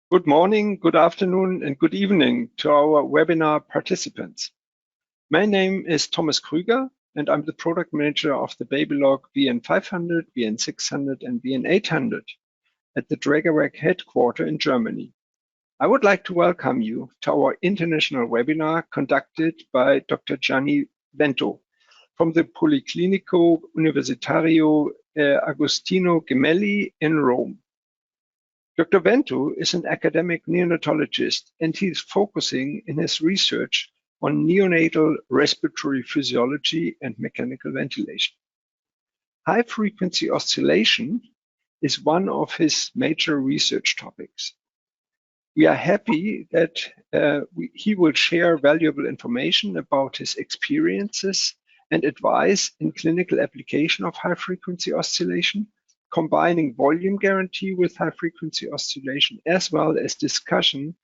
Good morning, good afternoon, and good evening to our webinar participants. My name is Thomas Krüger, and I'm the product manager of the Babylog VN500, VN600, and VN800 at the Dräger headquarters in Germany. I would like to welcome you to our international webinar conducted by Dr. Giovanni Vento from the Policlinico Universitario Agostino Gemelli in Rome. Dr. Vento is an academic neonatologist, and he is focusing in his research on neonatal respiratory physiology and mechanical ventilation. High-frequency oscillation is one of his major research topics. We are happy that he will share valuable information about his experiences and advice in clinical application of high-frequency oscillation, combining volume guarantee with high-frequency oscillation, as well as discussion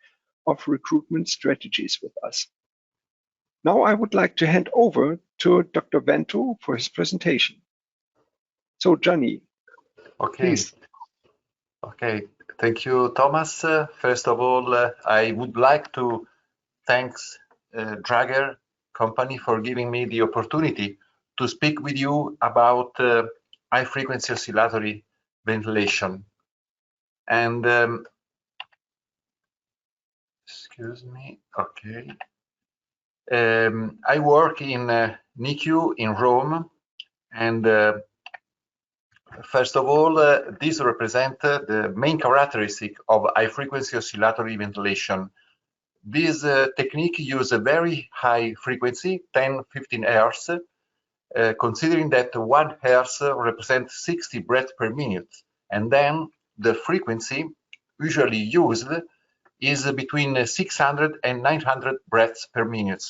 of recruitment strategies with us. Now I would like to hand over to Dr. Vento for his presentation. So, Gianni, please. Okay, thank you, Thomas. First of all, I would like to thank Dräger company for giving me the opportunity to speak with you about high-frequency oscillatory ventilation. And excuse me, okay. I work in NICU in Rome, and first of all, these represent the main characteristic of high-frequency oscillatory ventilation. This technique uses a very high frequency, 10-15 Hz, considering that 1 Hz represents 60 breaths per minute, and then the frequency usually used is between 600 and 900 breaths per minute.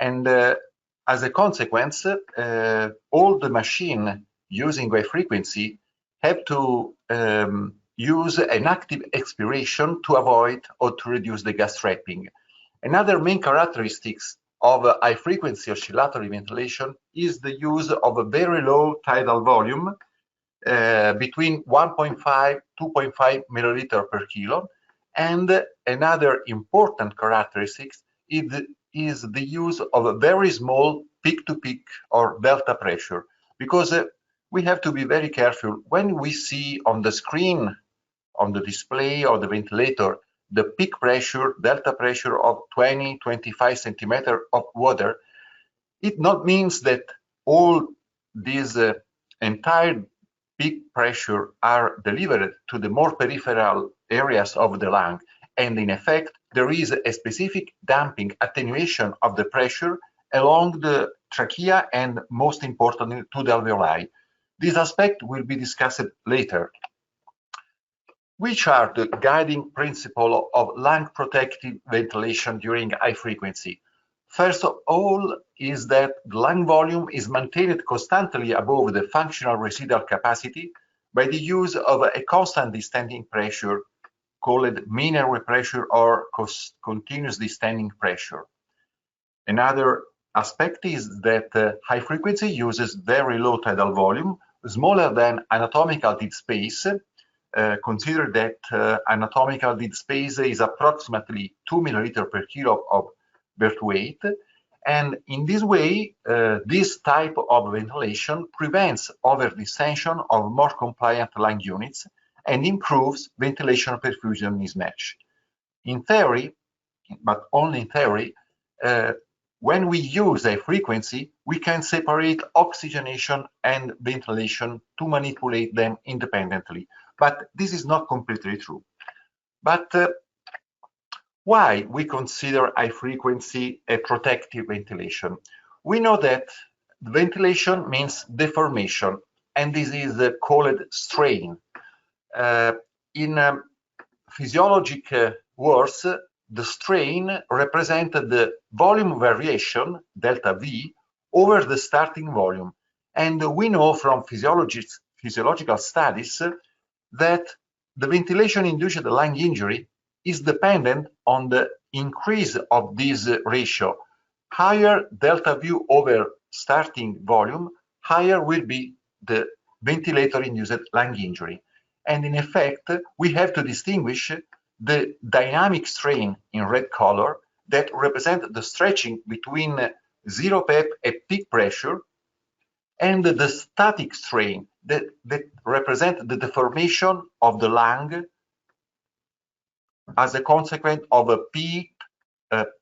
And as a consequence, all the machine using high frequency have to use an active expiration to avoid or to reduce the gas trapping. Another main characteristics of high-frequency oscillatory ventilation is the use of a very low tidal volume between 1.5 to 2.5 milliliter per kilo. And another important characteristic is the use of a very small peak-to-peak or delta pressure, because we have to be very careful when we see on the screen, on the display of the ventilator, the peak pressure, delta pressure of 20-25 centimeters of water. It not means that all these entire peak pressure are delivered to the more peripheral areas of the lung. And in effect, there is a specific damping attenuation of the pressure along the trachea and, most importantly, to the alveoli. This aspect will be discussed later. Which are the guiding principles of lung protective ventilation during high frequency? First of all is that the lung volume is maintained constantly above the functional residual capacity by the use of a constant distending pressure called mean airway pressure or continuous distending pressure. Another aspect is that high frequency uses very low tidal volume, smaller than anatomical dead space. Consider that anatomical dead space is approximately 2 milliliter per kilo of birth weight. And in this way, this type of ventilation prevents over-distension of more compliant lung units and improves ventilation perfusion mismatch. In theory, but only in theory, when we use a frequency, we can separate oxygenation and ventilation to manipulate them independently. But this is not completely true. But why we consider high frequency a protective ventilation? We know that ventilation means deformation, and this is called strain. In physiologic words, the strain represents the volume variation, delta V, over the starting volume. And we know from physiological studies that the ventilation-induced lung injury is dependent on the increase of this ratio. Higher delta V over starting volume, higher will be the ventilator-induced lung injury. And in effect, we have to distinguish the dynamic strain in red color that represent the stretching between 0 PEP and peak pressure, and the static strain that represent the deformation of the lung as a consequence of a peak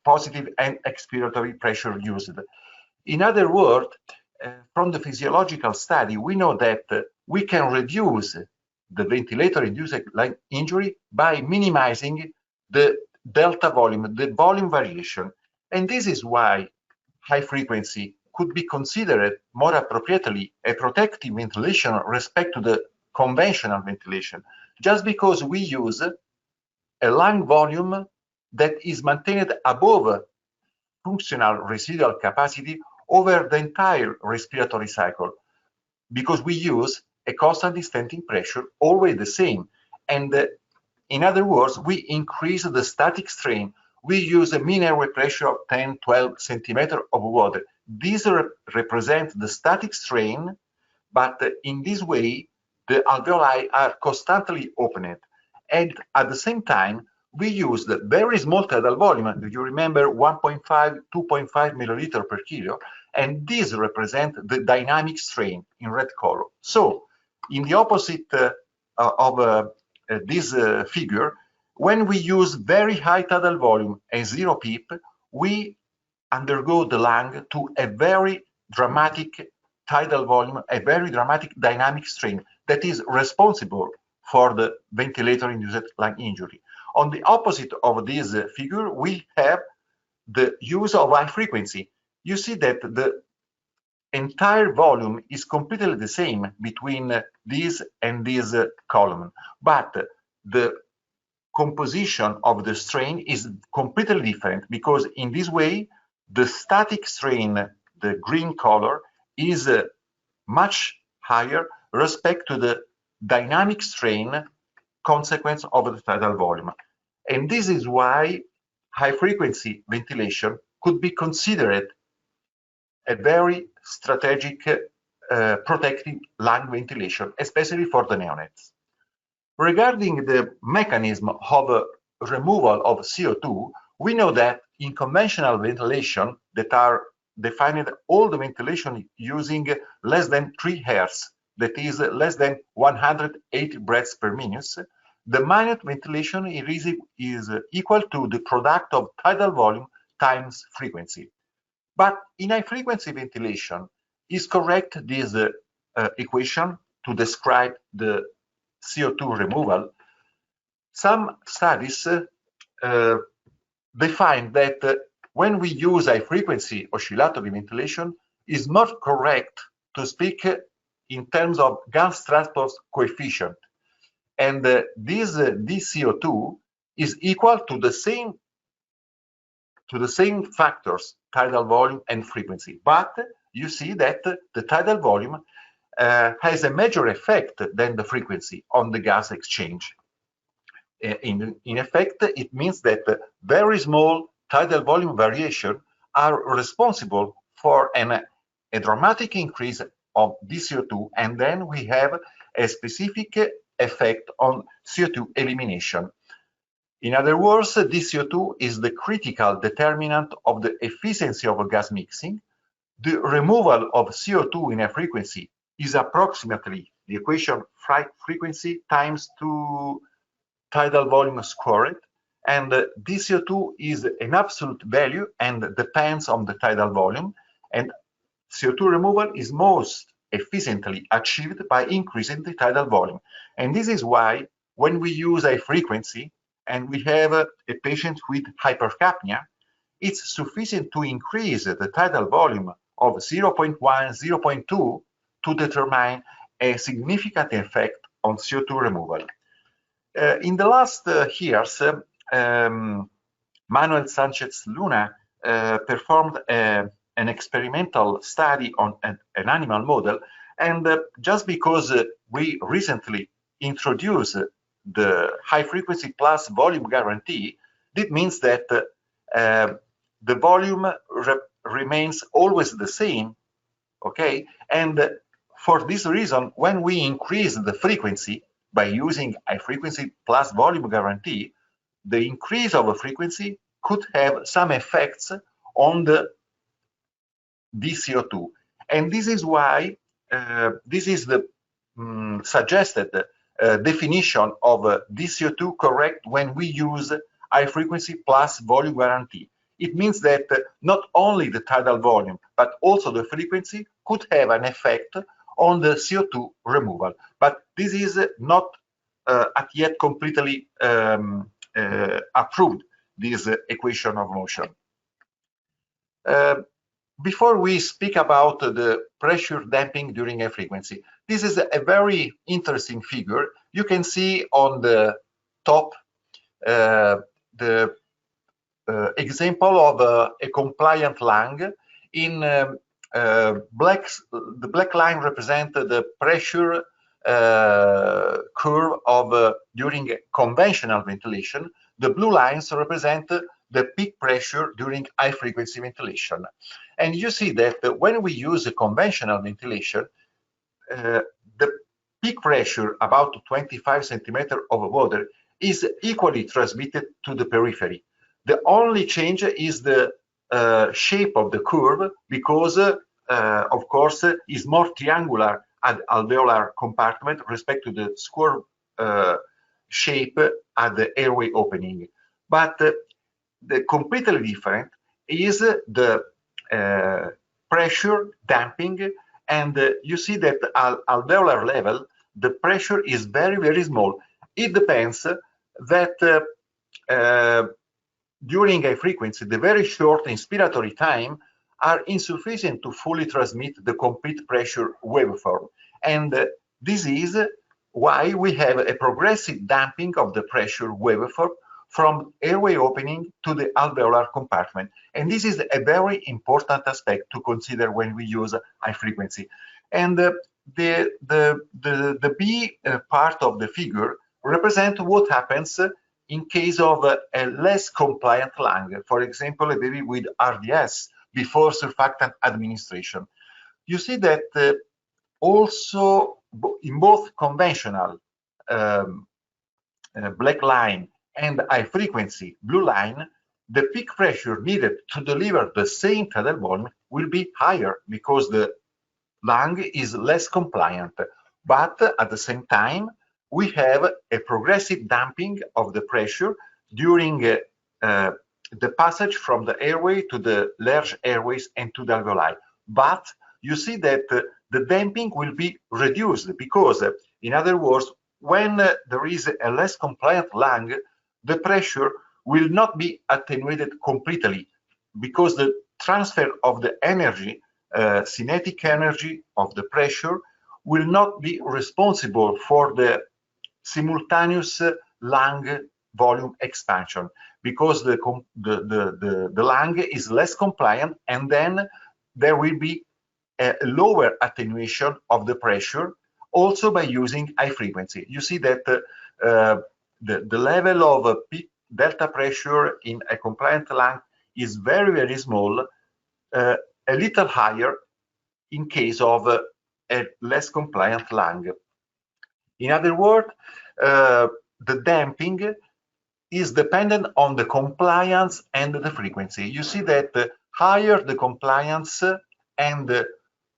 positive and expiratory pressure used. In other words, from the physiological study, we know that we can reduce the ventilator-induced lung injury by minimizing the delta volume, the volume variation. And this is why high frequency could be considered more appropriately a protective ventilation with respect to the conventional ventilation, just because we use a lung volume that is maintained above functional residual capacity over the entire respiratory cycle, because we use a constant standing pressure, always the same. And in other words, we increase the static strain. We use a mean airway pressure of 10, 12 centimeters of water. These represent the static strain, but in this way, the alveoli are constantly opened. And at the same time, we use the very small tidal volume. Do you remember 1.5, 2.5 milliliter per kilo? And these represent the dynamic strain in red color. So, in the opposite of this figure, when we use very high tidal volume and 0 PEEP, we undergo the lung to a very dramatic tidal volume, a very dramatic dynamic strain that is responsible for the ventilator-induced lung injury. On the opposite of this figure, we have the use of high frequency. You see that the entire volume is completely the same between this and this column, but the composition of the strain is completely different, because in this way, the static strain, the green color, is much higher respect to the dynamic strain consequence of the tidal volume. And this is why high frequency ventilation could be considered a very strategic protective lung ventilation, especially for the neonates. Regarding the mechanism of removal of CO2, we know that in conventional ventilation that are defined all the ventilation using less than 3 Hz, that is less than 180 breaths per minute, the minute ventilation is equal to the product of tidal volume times frequency. But in high frequency ventilation, is correct this equation to describe the CO2 removal? Some studies define that when we use high frequency oscillatory ventilation, is more correct to speak in terms of gas transport coefficient. And this CO2 is equal to the same factors, tidal volume and frequency. But you see that the tidal volume has a major effect than the frequency on the gas exchange. In effect, it means that very small tidal volume variation are responsible for a dramatic increase of this CO2, and then we have a specific effect on CO2 elimination. In other words, this CO2 is the critical determinant of the efficiency of a gas mixing. The removal of CO2 in a frequency is approximately the equation frequency times 2 tidal volume squared, and this CO2 is an absolute value and depends on the tidal volume, and CO2 removal is most efficiently achieved by increasing the tidal volume. And this is why when we use a frequency and we have a patient with hypercapnia, it's sufficient to increase the tidal volume of 0.1, 0.2 to determine a significant effect on CO2 removal. In the last years, Manuel Sanchez Luna performed an experimental study on an animal model, and just because we recently introduced the high frequency plus volume guarantee, that means that the volume remains always the same, okay? And for this reason, when we increase the frequency by using high frequency plus volume guarantee, the increase of a frequency could have some effects on the dCO2. And this is why this is the suggested definition of dCO2 correct when we use high frequency plus volume guarantee. It means that not only the tidal volume, but also the frequency could have an effect on the CO2 removal. But this is not yet completely approved, this equation of motion. Before we speak about the pressure damping during high frequency, this is a very interesting figure. You can see on the top the example of a compliant lung. In the black line represents the pressure curve of during conventional ventilation. The blue lines represent the peak pressure during high frequency ventilation. And you see that when we use a conventional ventilation, the peak pressure, about 25 centimeters of water, is equally transmitted to the periphery. The only change is the shape of the curve, because of course is more triangular at alveolar compartment respect to the square shape at the airway opening. But the completely different is the pressure damping, and you see that at alveolar level the pressure is very, very small. It depends that during high frequency the very short inspiratory time are insufficient to fully transmit the complete pressure waveform, and this is why we have a progressive damping of the pressure waveform from airway opening to the alveolar compartment. And this is a very important aspect to consider when we use high frequency. And the B part of the figure represents what happens in case of a less compliant lung, for example, a baby with RDS before surfactant administration. You see that also in both conventional black line and high frequency blue line, the peak pressure needed to deliver the same tidal volume will be higher because the lung is less compliant. But at the same time, we have a progressive damping of the pressure during the passage from the airway to the large airways and to the alveoli. But you see that the damping will be reduced because, in other words, when there is a less compliant lung, the pressure will not be attenuated completely, because the transfer of the energy, kinetic energy of the pressure, will not be responsible for the simultaneous lung volume expansion, because the lung is less compliant, and then there will be a lower attenuation of the pressure, also by using high frequency. You see that the level of peak delta pressure in a compliant lung is very, very small, a little higher in case of a less compliant lung. In other words, the damping is dependent on the compliance and the frequency. You see that higher the compliance and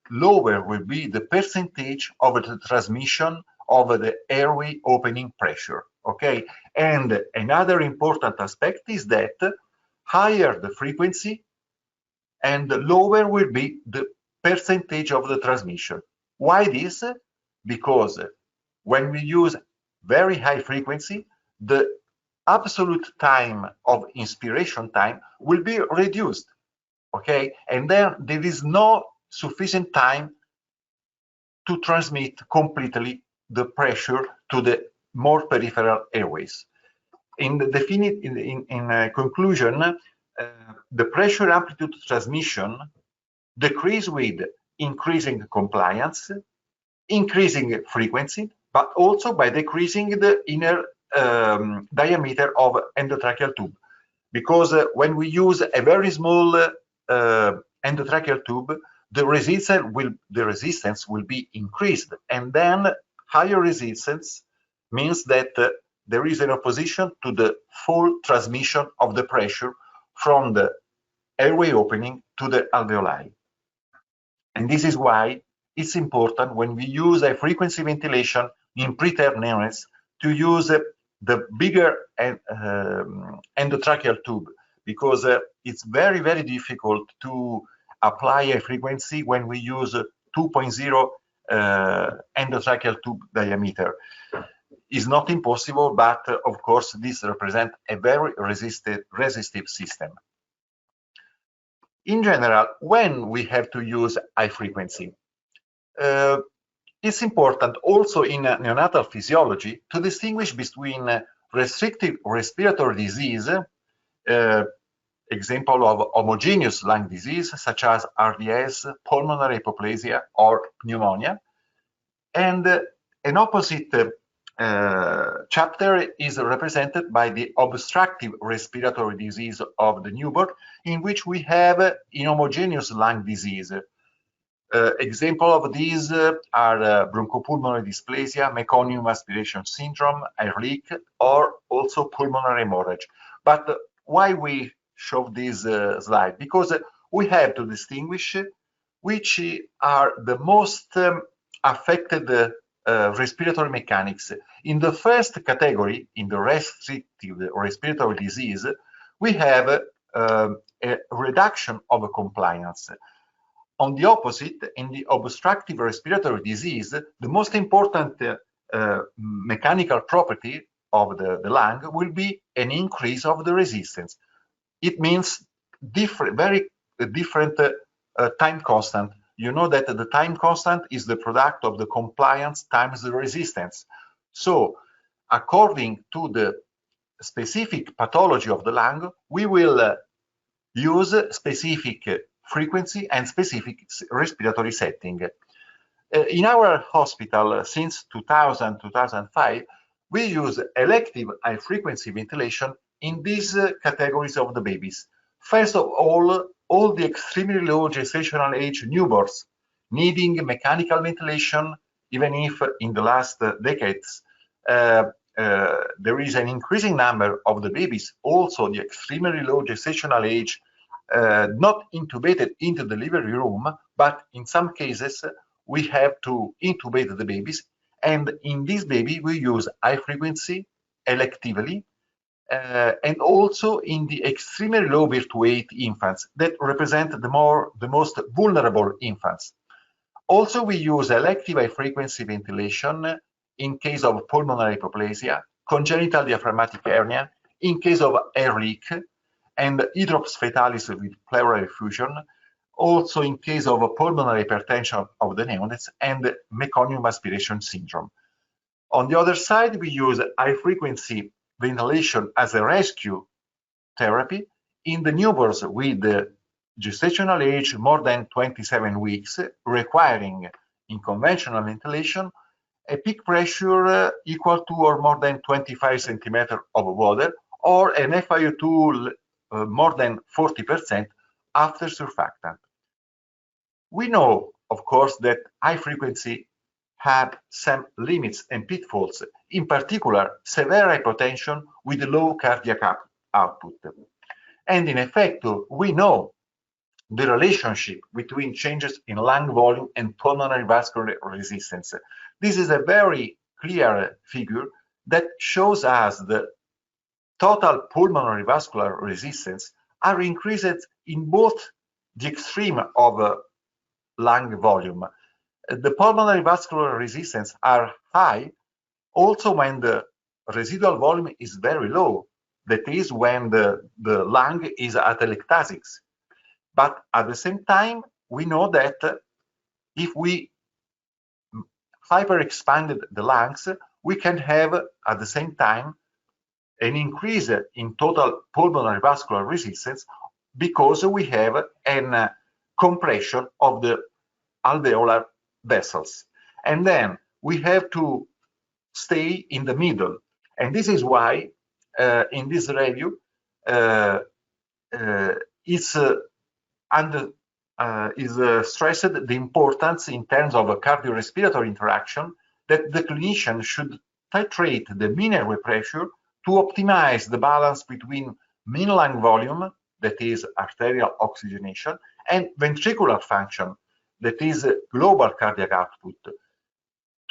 lower will be the percentage of the transmission of the airway opening pressure. Okay, and another important aspect is that higher the frequency and lower will be the percentage of the transmission. Why this? Because when we use very high frequency, the absolute time of inspiration time will be reduced. Okay, and then there is no sufficient time to transmit completely the pressure to the more peripheral airways. In the conclusion, the pressure amplitude transmission decrease with increasing compliance, increasing frequency, but also by decreasing the inner diameter of endotracheal tube. Because when we use a very small endotracheal tube, the resistance will be increased, and then higher resistance means that there is an opposition to the full transmission of the pressure from the airway opening to the alveoli. And this is why it's important when we use a frequency ventilation in preterm neonates to use the bigger endotracheal tube, because it's very, very difficult to apply a frequency when we use 2.0 endotracheal tube diameter. It's not impossible, but of course this represents a very resistive system. In general, when we have to use high frequency, it's important also in neonatal physiology to distinguish between restrictive respiratory disease, example of homogeneous lung disease such as RDS, pulmonary hypoplasia, or pneumonia, and an opposite chapter is represented by the obstructive respiratory disease of the newborn, in which we have inhomogeneous lung disease. Example of these are bronchopulmonary dysplasia, meconium aspiration syndrome, air leak, or also pulmonary hemorrhage. But why we show this slide? Because we have to distinguish which are the most affected respiratory mechanics. In the first category, in the restrictive respiratory disease, we have a reduction of compliance. On the opposite, in the obstructive respiratory disease, the most important mechanical property of the lung will be an increase of the resistance. It means very different time constant. You know that the time constant is the product of the compliance times the resistance. So, according to the specific pathology of the lung, we will use specific frequency and specific respiratory setting. In our hospital, since 2000-2005, we use elective high-frequency ventilation in these categories of the babies. First of all the extremely low gestational age newborns needing mechanical ventilation, even if in the last decades there is an increasing number of the babies, also the extremely low gestational age, not intubated into the delivery room, but in some cases we have to intubate the babies, and in this baby we use high frequency electively, and also in the extremely low birth weight infants that represent the most vulnerable infants. Also, we use elective high frequency ventilation in case of pulmonary hypoplasia, congenital diaphragmatic hernia, in case of air leak, and hydrops fetalis with pleural effusion, also in case of pulmonary hypertension of the neonates and meconium aspiration syndrome. On the other side, we use high frequency ventilation as a rescue therapy in the newborns with the gestational age more than 27 weeks, requiring in conventional ventilation a peak pressure equal to or more than 25 centimeters of water, or an FiO2 more than 40% after surfactant. We know, of course, that high frequency have some limits and pitfalls, in particular severe hypotension with low cardiac output. And in effect, we know the relationship between changes in lung volume and pulmonary vascular resistance. This is a very clear figure that shows us the total pulmonary vascular resistance are increased in both the extreme of lung volume. The pulmonary vascular resistance are high also when the residual volume is very low, that is when the lung is at electasics. But at the same time, we know that if we hyper-expanded the lungs, we can have at the same time an increase in total pulmonary vascular resistance because we have a compression of the alveolar vessels. And then we have to stay in the middle. And this is why in this review is stressed the importance in terms of cardiorespiratory interaction that the clinician should titrate the mean airway pressure to optimize the balance between mean lung volume, that is arterial oxygenation, and ventricular function, that is global cardiac output,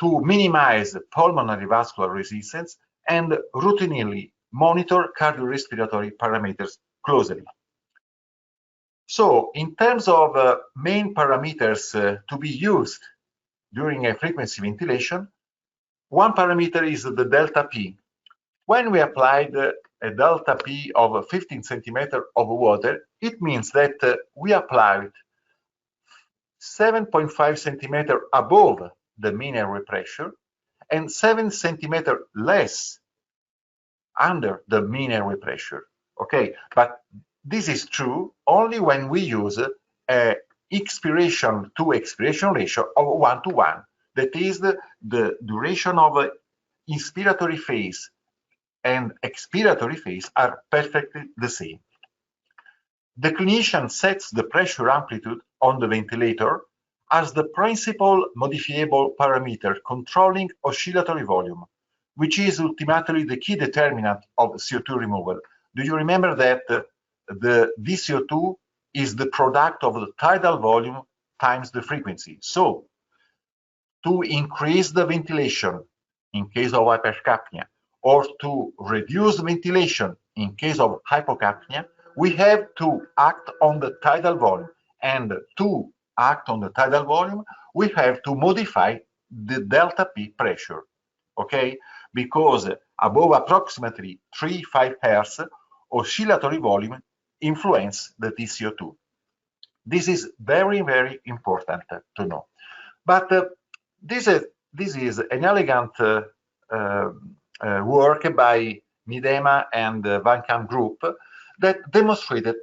to minimize pulmonary vascular resistance and routinely monitor cardiorespiratory parameters closely. So, in terms of main parameters to be used during high frequency ventilation, one parameter is the delta P. When we applied a delta P of 15 centimeters of water, it means that we applied 7.5 centimeters above the mean airway pressure and 7 centimeters less under the mean airway pressure. Okay, but this is true only when we use a expiration to expiration ratio of 1:1. That is the duration of inspiratory phase and expiratory phase are perfectly the same. The clinician sets the pressure amplitude on the ventilator as the principal modifiable parameter controlling oscillatory volume, which is ultimately the key determinant of CO2 removal. Do you remember that the VCO2 is the product of the tidal volume times the frequency? So, to increase the ventilation in case of hypercapnia, or to reduce ventilation in case of hypocapnia, we have to act on the tidal volume. And to act on the tidal volume, we have to modify the delta P pressure, okay? Because above approximately 3-5 Hertz, oscillatory volume influence the TCO2. This is very, very important to know. But this is an elegant work by Miedema and Van Kamp group that demonstrated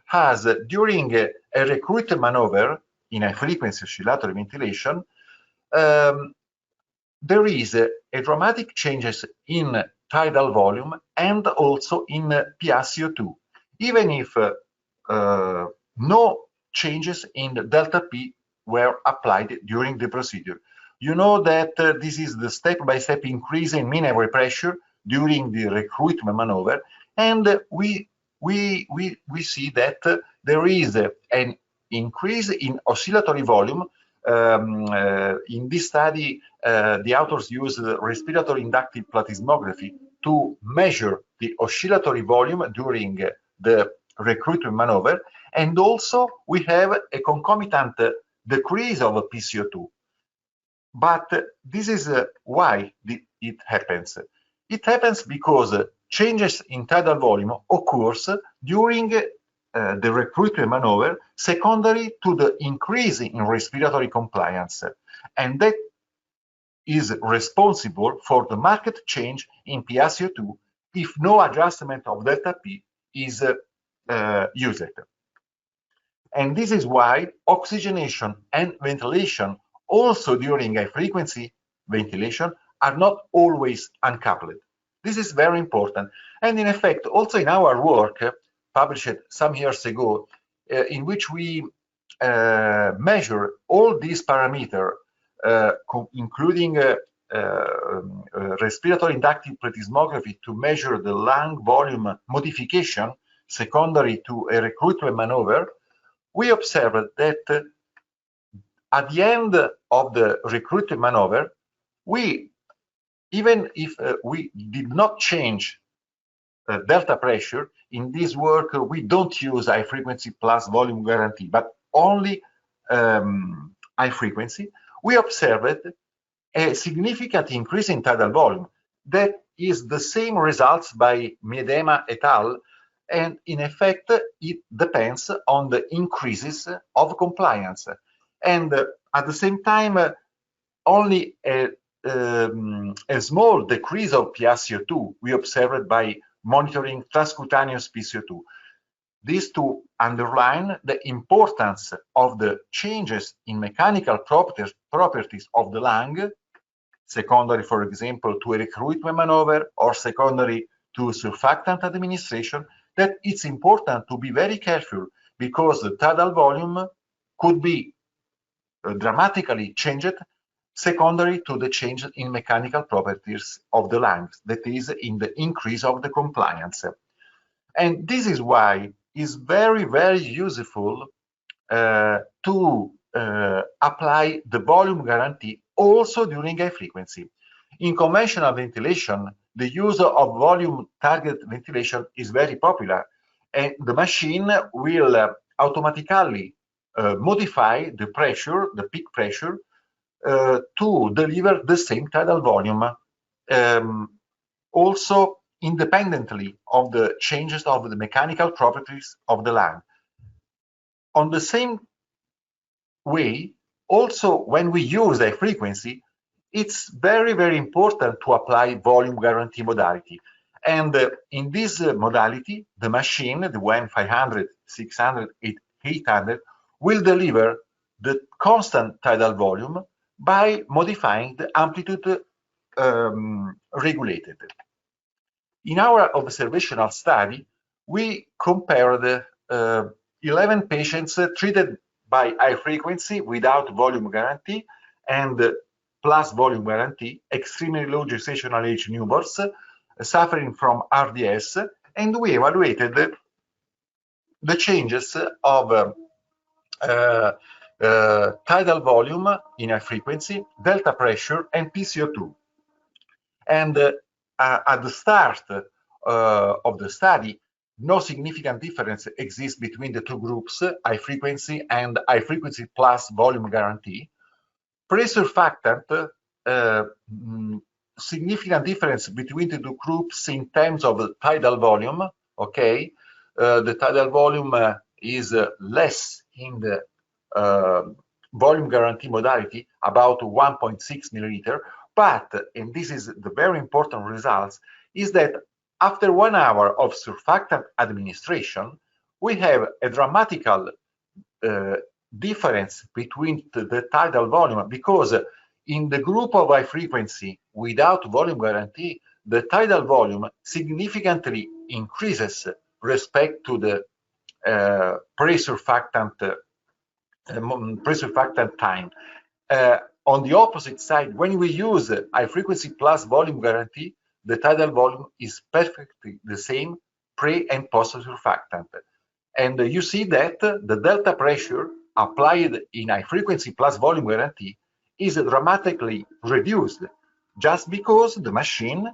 has during a recruit maneuver in a frequency oscillatory ventilation, there is a dramatic changes in tidal volume and also in PaCO2, even if no changes in the delta P were applied during the procedure. You know that this is the step-by-step increase in mean airway pressure during the recruitment maneuver, and we see that there is an increase in oscillatory volume. In this study, the authors used respiratory inductive plethysmography to measure the oscillatory volume during the recruitment maneuver, and also we have a concomitant decrease of PCO2. But this is why it happens. It happens because changes in tidal volume occurs during the recruitment maneuver secondary to the increase in respiratory compliance, and that is responsible for the marked change in PaCO2 if no adjustment of delta P is used. And this is why oxygenation and ventilation also during high frequency ventilation are not always uncoupled. This is very important. And in effect, also in our work published some years ago, in which we measure all these parameters, including respiratory inductive plethysmography to measure the lung volume modification secondary to a recruitment maneuver, we observed that at the end of the recruitment maneuver, even if we did not change delta pressure, in this work we don't use high frequency plus volume guarantee, but only high frequency, we observed a significant increase in tidal volume. That is the same results by Miedema et al. And in effect, it depends on the increases of compliance. And at the same time, only a small decrease of PaCO2 we observed by monitoring transcutaneous PCO2. This to underline the importance of the changes in mechanical properties of the lung, secondary, for example, to a recruitment maneuver or secondary to surfactant administration, that it's important to be very careful because the tidal volume could be dramatically changed secondary to the change in mechanical properties of the lungs, that is, in the increase of the compliance. And this is why it's very, very useful to apply the volume guarantee also during high frequency. In conventional ventilation, the use of volume target ventilation is very popular, and the machine will automatically modify the pressure, the peak pressure, to deliver the same tidal volume, also independently of the changes of the mechanical properties of the lung. On the same way, also when we use high frequency, it's very, very important to apply volume guarantee modality. And in this modality, the machine, the WEN 500, 600, 800, will deliver the constant tidal volume by modifying the amplitude regulated. In our observational study, we compared 11 patients treated by high frequency without volume guarantee and plus volume guarantee, extremely low gestational age newborns suffering from RDS, and we evaluated the changes of tidal volume in high frequency, delta pressure, and PCO2. And at the start of the study, no significant difference exists between the two groups, high frequency and high frequency plus volume guarantee. Pre-surfactant, significant difference between the two groups in terms of the tidal volume. Okay, the tidal volume is less in the volume guarantee modality, about 1.6 milliliter. But, and this is the very important results, is that after 1 hour of surfactant administration, we have a dramatical difference between the tidal volume, because in the group of high frequency without volume guarantee, the tidal volume significantly increases respect to the pre-surfactant time. On the opposite side, when we use high frequency plus volume guarantee, the tidal volume is perfectly the same pre and post surfactant. And you see that the delta pressure applied in high frequency plus volume guarantee is dramatically reduced, just because the machine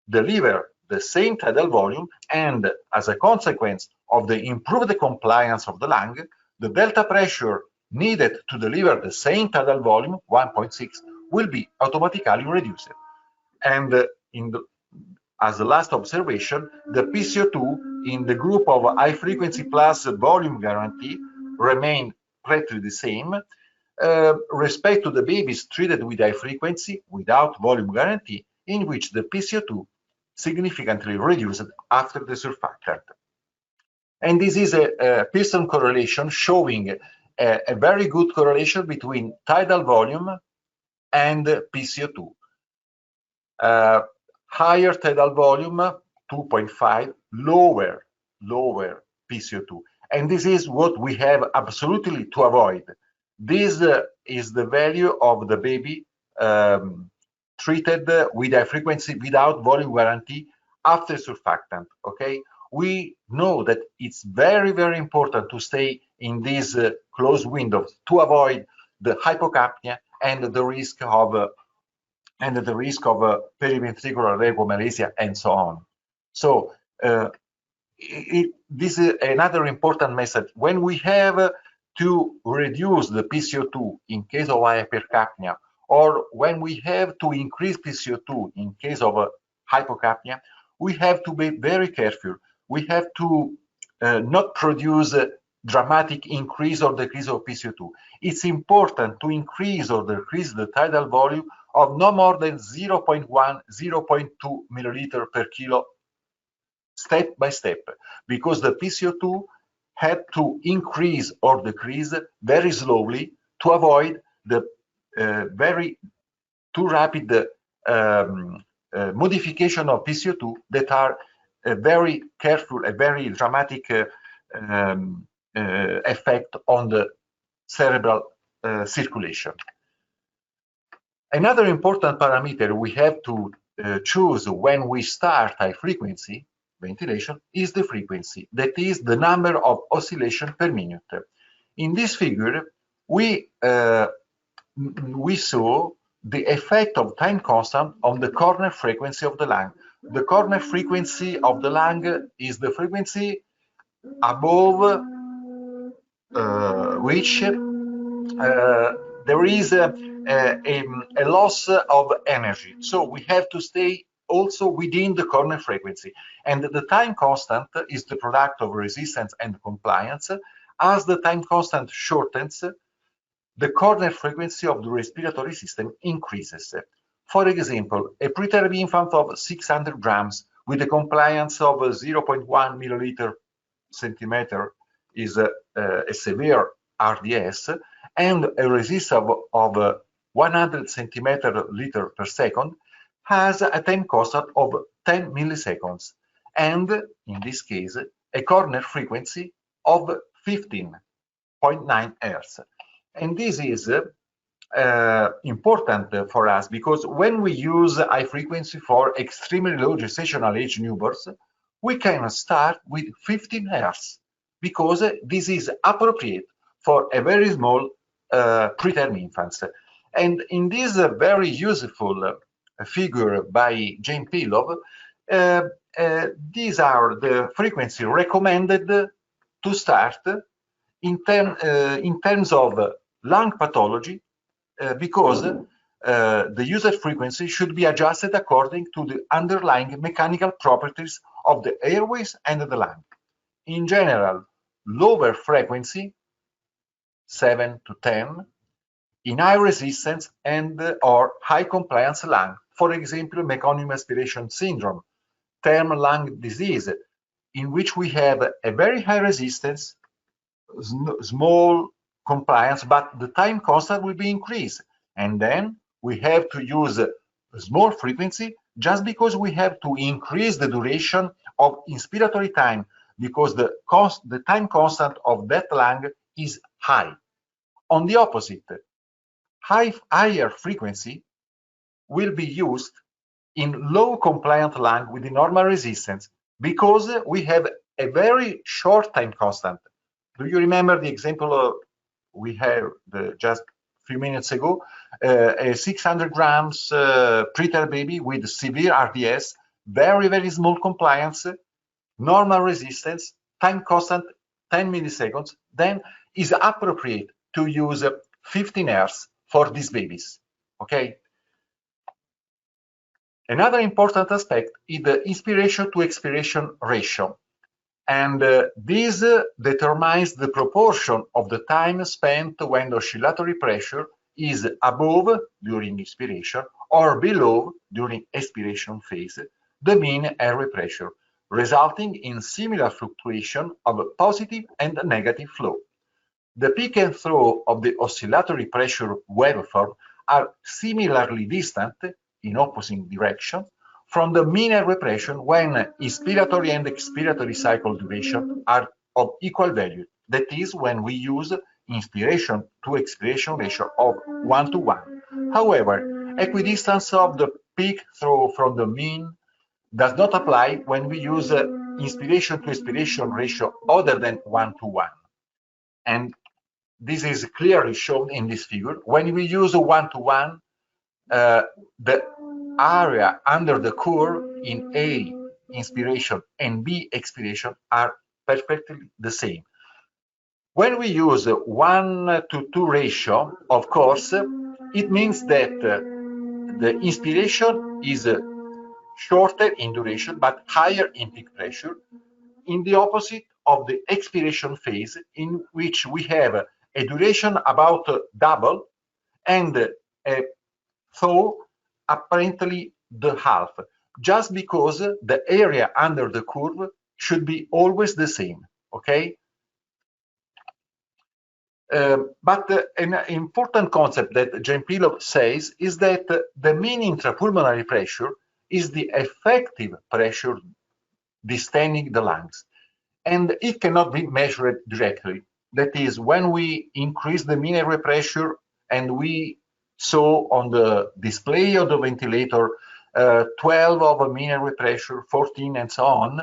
delivers the same tidal volume, and as a consequence of the improved compliance of the lung, the delta pressure needed to deliver the same tidal volume, 1.6, will be automatically reduced. And as the last observation, the PCO2 in the group of high frequency plus volume guarantee remain practically the same. Respect to the babies treated with high frequency without volume guarantee, in which the PCO2 significantly reduced after the surfactant. And this is a Pearson correlation showing a very good correlation between tidal volume and PCO2. Higher tidal volume, 2.5, lower PCO2. And this is what we have absolutely to avoid. This is the value of the baby treated with high frequency without volume guarantee after surfactant. Okay, we know that it's very, very important to stay in these closed windows to avoid the hypocapnia and the risk of periventricular hypomalacia and so on. So this is another important message. When we have to reduce the PCO2 in case of hypercapnia, or when we have to increase PCO2 in case of hypocapnia, we have to be very careful. We have to not produce a dramatic increase or decrease of PCO2. It's important to increase or decrease the tidal volume of no more than 0.1, 0.2 milliliter per kilo, step by step, because the PCO2 had to increase or decrease very slowly to avoid the very too rapid modification of PCO2 that are very careful, a very dramatic effect on the cerebral circulation. Another important parameter we have to choose when we start high frequency ventilation is the frequency, that is the number of oscillation per minute. In this figure, we saw the effect of time constant on the corner frequency of the lung. The corner frequency of the lung is the frequency above which there is a loss of energy. So we have to stay also within the corner frequency. And the time constant is the product of resistance and compliance. As the time constant shortens, the corner frequency of the respiratory system increases. For example, a preterm infant of 600 grams with a compliance of 0.1 milliliter centimeter is a severe RDS, and a resistance of 100 centimeter liter per second has a time constant of 10 milliseconds, and in this case, a corner frequency of 15.9 Hz. And this is important for us because when we use high frequency for extremely low gestational age newborns, we can start with 15 Hz because this is appropriate for a very small preterm infants. And in this very useful figure by Jane Pilov, these are the frequency recommended to start in terms of lung pathology, because the user frequency should be adjusted according to the underlying mechanical properties of the airways and the lung. In general, lower frequency, 7 to 10, in high resistance and or high compliance lung, for example, meconium aspiration syndrome, term lung disease, in which we have a very high resistance, small compliance, but the time constant will be increased. And then we have to use a small frequency just because we have to increase the duration of inspiratory time, because the time constant of that lung is high. On the opposite, higher frequency will be used in low compliant lung with the normal resistance because we have a very short time constant. Do you remember the example we had just a few minutes ago? A 600 grams preterm baby with severe RDS, very, very small compliance, normal resistance, time constant 10 milliseconds, then is appropriate to use 15 Hz for these babies, okay? Another important aspect is the inspiration to expiration ratio. And this determines the proportion of the time spent when the oscillatory pressure is above during inspiration or below during expiration phase, the mean airway pressure, resulting in similar fluctuation of positive and negative flow. The peak and throw of the oscillatory pressure waveform are similarly distant in opposite direction from the mean airway pressure when inspiratory and expiratory cycle duration are of equal value. That is when we use inspiration to expiration ratio of 1:1. However, equidistance of the peak throw from the mean does not apply when we use inspiration to expiration ratio other than 1:1. And this is clearly shown in this figure. When we use a 1:1, the area under the curve in A inspiration and B expiration are perfectly the same. When we use a 1:2 ratio, of course, it means that the inspiration is shorter in duration but higher in peak pressure, in the opposite of the expiration phase, in which we have a duration about double and a thaw apparently the half, just because the area under the curve should be always the same, okay? But an important concept that Jane Pilov says is that the mean intrapulmonary pressure is the effective pressure distending the lungs, and it cannot be measured directly. That is, when we increase the mean airway pressure and we So on the display of the ventilator, 12 of a mean airway pressure, 14, and so on,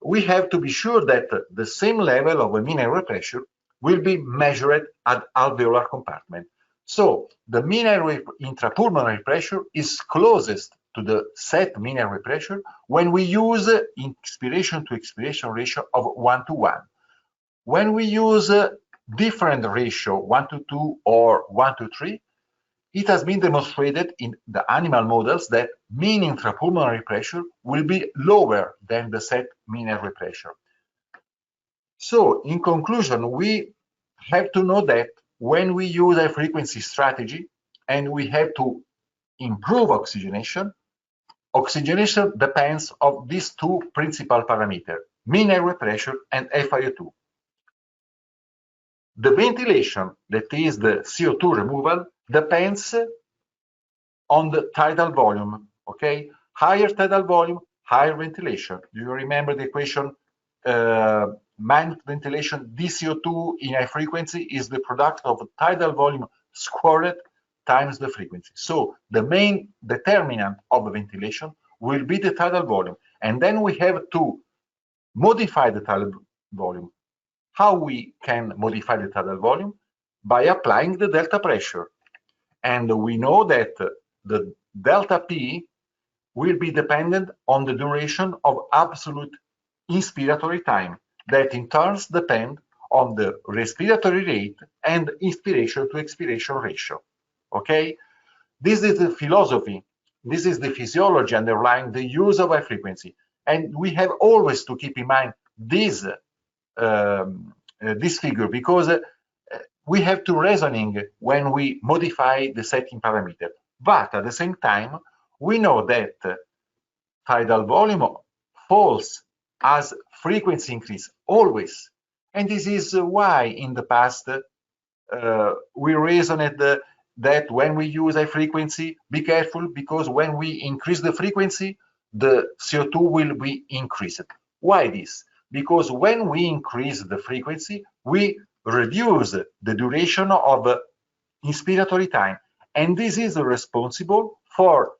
we have to be sure that the same level of a mean airway pressure will be measured at alveolar compartment. So the mean airway intrapulmonary pressure is closest to the set mean airway pressure when we use inspiration to expiration ratio of 1:1. When we use a different ratio, 1:2 or 1:3, it has been demonstrated in the animal models that mean intrapulmonary pressure will be lower than the set mean airway pressure. So, in conclusion, we have to know that when we use a frequency strategy and we have to improve oxygenation, oxygenation depends on these two principal parameters, mean airway pressure and FiO2. The ventilation, that is the CO2 removal, depends on the tidal volume, okay? Higher tidal volume, higher ventilation. Do you remember the equation, minus ventilation, dCO2 in high frequency is the product of tidal volume squared times the frequency. So the main determinant of ventilation will be the tidal volume. And then we have to modify the tidal volume. How we can modify the tidal volume? By applying the delta pressure. And we know that the delta P will be dependent on the duration of absolute inspiratory time, that in turn depend on the respiratory rate and inspiration to expiration ratio. Okay? This is the philosophy, this is the physiology underlying the use of high frequency. And we have always to keep in mind this figure, because we have to reasoning when we modify the setting parameter. But at the same time, we know that tidal volume falls as frequency increase always. And this is why in the past we reasoned that when we use high frequency, be careful, because when we increase the frequency, the CO2 will be increased. Why this? Because when we increase the frequency, we reduce the duration of inspiratory time. And this is responsible for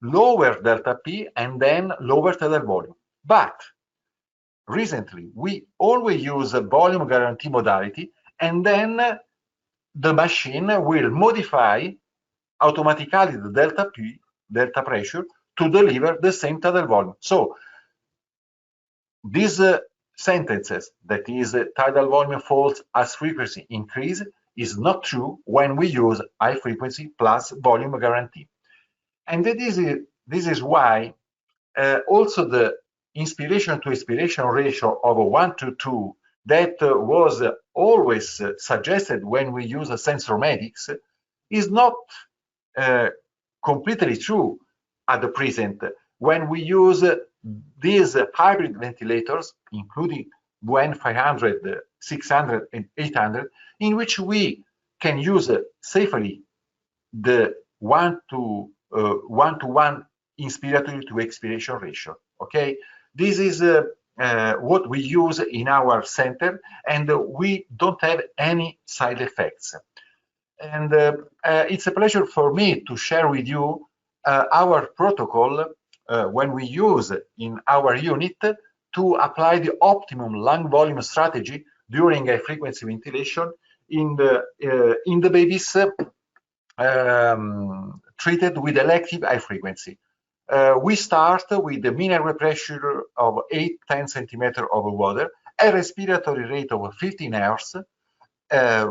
lower delta P and then lower tidal volume. But recently, we always use a volume guarantee modality, and then the machine will modify automatically the delta P, delta pressure, to deliver the same tidal volume. So these sentences, that is tidal volume falls as frequency increase, is not true when we use high frequency plus volume guarantee. And this is why also the inspiration to expiration ratio of 1:2 that was always suggested when we use sensormedics is not completely true at the present when we use these hybrid ventilators, including WEN 500, 600, and 800, in which we can use safely the 1:1 inspiratory to expiration ratio. Okay, this is what we use in our center, and we don't have any side effects. And it's a pleasure for me to share with you our protocol when we use in our unit to apply the optimum lung volume strategy during a frequency ventilation in the babies treated with elective high frequency. We start with the mean airway pressure of 8-10 centimeters of water, a respiratory rate of 15 Hz.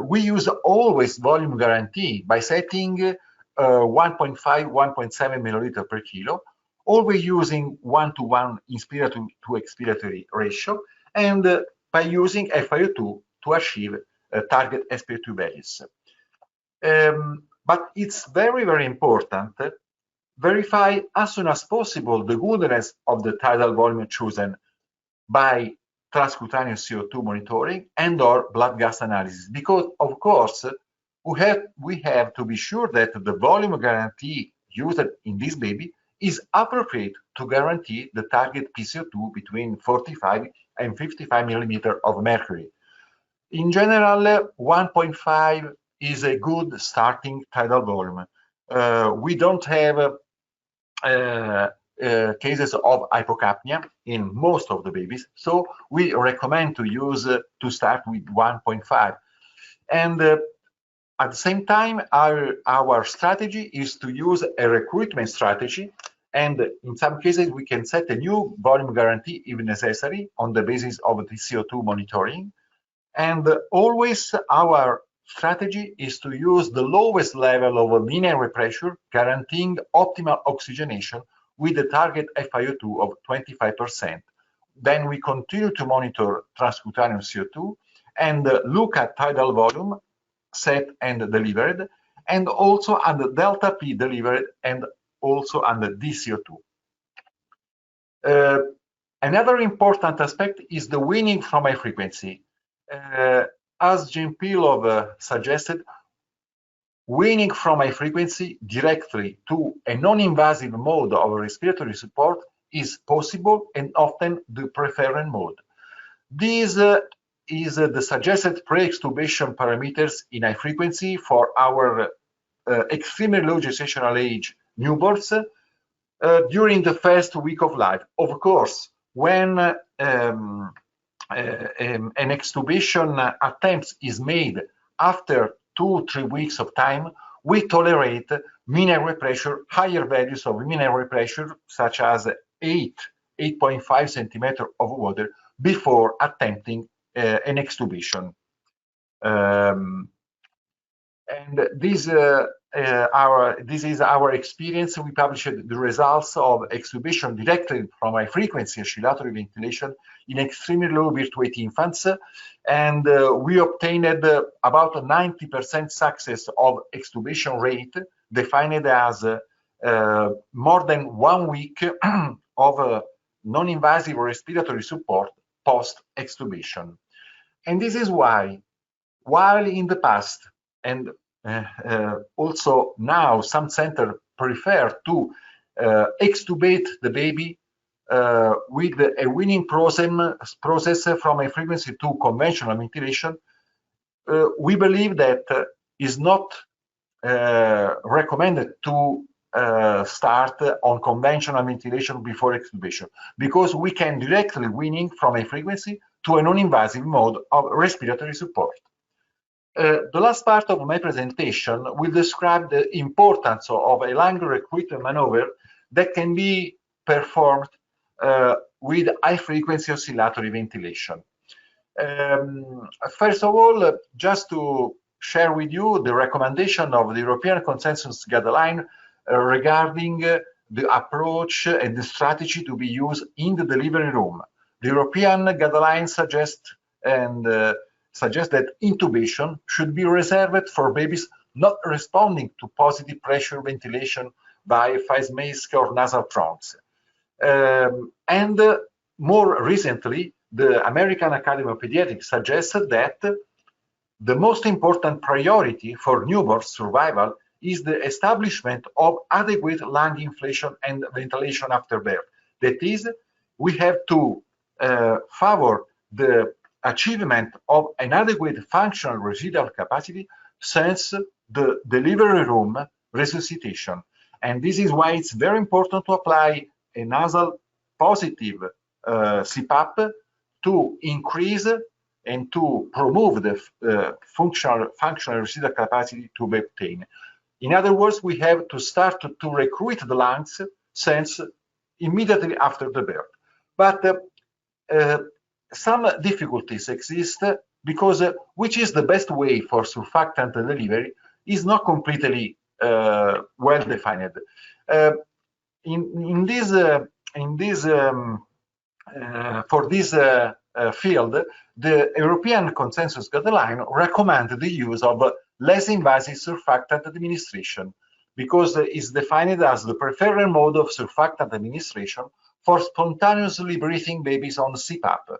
We use always volume guarantee by setting 1.5, 1.7 milliliter per kilo, always using 1:1 inspiratory to expiratory ratio, and by using FiO2 to achieve target SpO2 values. But it's very, very important verify as soon as possible the goodness of the tidal volume chosen by transcutaneous CO2 monitoring and or blood gas analysis, because of course we have to be sure that the volume guarantee used in this baby is appropriate to guarantee the target PCO2 between 45 and 55 millimeters of mercury. In general, 1.5 is a good starting tidal volume. We don't have cases of hypocapnia in most of the babies, so we recommend to start with 1.5. And at the same time, our strategy is to use a recruitment strategy, and in some cases we can set a new volume guarantee if necessary on the basis of the CO2 monitoring. And always our strategy is to use the lowest level of mean airway pressure, guaranteeing optimal oxygenation with the target FiO2 of 25%. Then we continue to monitor transcutaneous CO2 and look at tidal volume set and delivered, and also under delta P delivered and also under dCO2. Another important aspect is the weaning from high frequency. As Jim Pilov suggested, weaning from high frequency directly to a non-invasive mode of respiratory support is possible and often the preferred mode. This is the suggested pre-extubation parameters in high frequency for our extremely low gestational age newborns during the first week of life. Of course, when an extubation attempt is made after 2-3 weeks of time, we tolerate mean airway pressure, higher values of mean airway pressure, such as 8.5 centimeters of water before attempting an extubation. And this is our experience. We published the results of extubation directly from high frequency oscillatory ventilation in extremely low virtuate infants, and we obtained about 90% success of extubation rate, defined as more than 1 week of non-invasive respiratory support post-extubation. And this is why, while in the past and also now some centers prefer to extubate the baby with a weaning process from a frequency to conventional ventilation, we believe that is not recommended to start on conventional ventilation before extubation, because we can directly weaning from a frequency to a non-invasive mode of respiratory support. The last part of my presentation will describe the importance of a lung recruitment maneuver that can be performed with high-frequency oscillatory ventilation. First of all, just to share with you the recommendation of the European Consensus Guideline regarding the approach and the strategy to be used in the delivery room. The European Guideline suggests that intubation should be reserved for babies not responding to positive pressure ventilation by face mask or nasal trunks. And more recently, the American Academy of Pediatrics suggested that the most important priority for newborn survival is the establishment of adequate lung inflation and ventilation after birth. That is, we have to favor the achievement of an adequate functional residual capacity since the delivery room resuscitation. And this is why it's very important to apply a nasal positive CPAP to increase and to promote the functional residual capacity to be obtained. In other words, we have to start to recruit the lungs since immediately after the birth. But some difficulties exist because which is the best way for surfactant delivery is not completely well defined. For this field, the European Consensus Guideline recommends the use of less invasive surfactant administration because it's defined as the preferred mode of surfactant administration for spontaneously breathing babies on CPAP.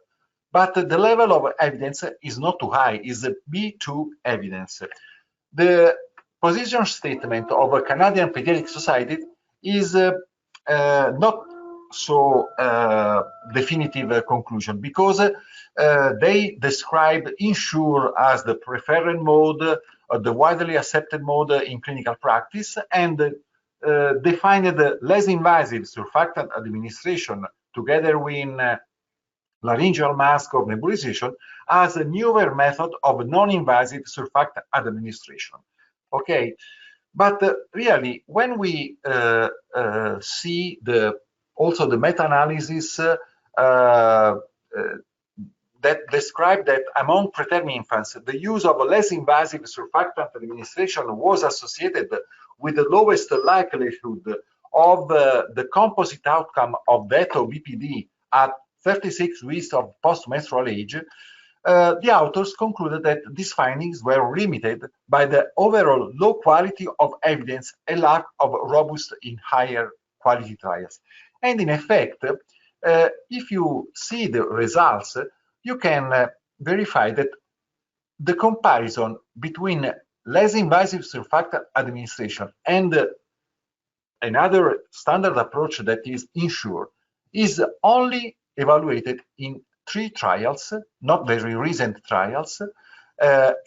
But the level of evidence is not too high, it's a B2 evidence. The position statement of a Canadian Pediatric Society is not so definitive conclusion because they describe Insure as the preferred mode the widely accepted mode in clinical practice, and defined the less invasive surfactant administration together with laryngeal mask or nebulization as a newer method of non-invasive surfactant administration. Okay, but really, when we see also the meta-analysis that described that among preterm infants, the use of a less invasive surfactant administration was associated with the lowest likelihood of the composite outcome of death of BPD at 36 weeks of postmenstrual age, the authors concluded that these findings were limited by the overall low quality of evidence and lack of robust in higher quality trials. And in effect, if you see the results, you can verify that the comparison between less invasive surfactant administration and another standard approach that is Ensure is only evaluated in 3 trials, not very recent trials,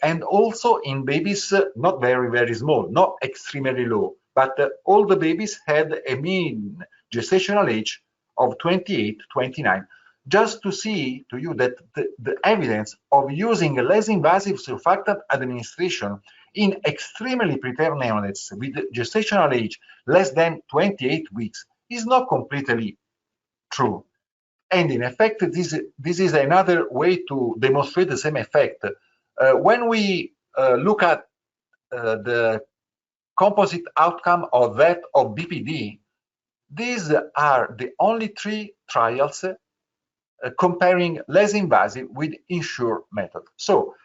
and also in babies not very, very small, not extremely low, but all the babies had a mean gestational age of 28, 29. Just to see to you that the evidence of using a less invasive surfactant administration in extremely preterm neonates with gestational age less than 28 weeks is not completely true. And in effect, this is another way to demonstrate the same effect. When we look at the composite outcome of that of BPD, these are the only 3 trials comparing less invasive with Ensure method. So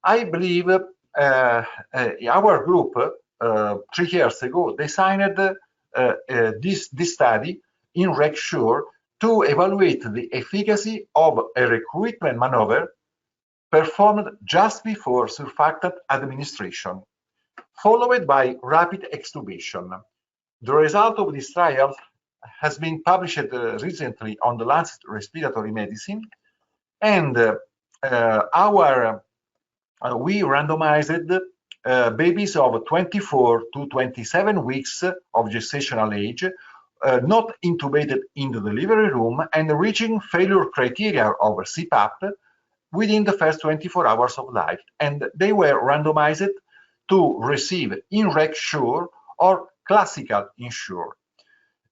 I believe our group 3 years ago designed this study in Rectuar to evaluate the efficacy of a recruitment maneuver performed just before surfactant administration, followed by rapid extubation. The result of this trial has been published recently on the Lancet Respiratory Medicine, and we randomized babies of 24 to 27 weeks of gestational age, not intubated in the delivery room and reaching failure criteria of CPAP within the first 24 hours of life. And they were randomized to receive in Rectuar or classical Ensure.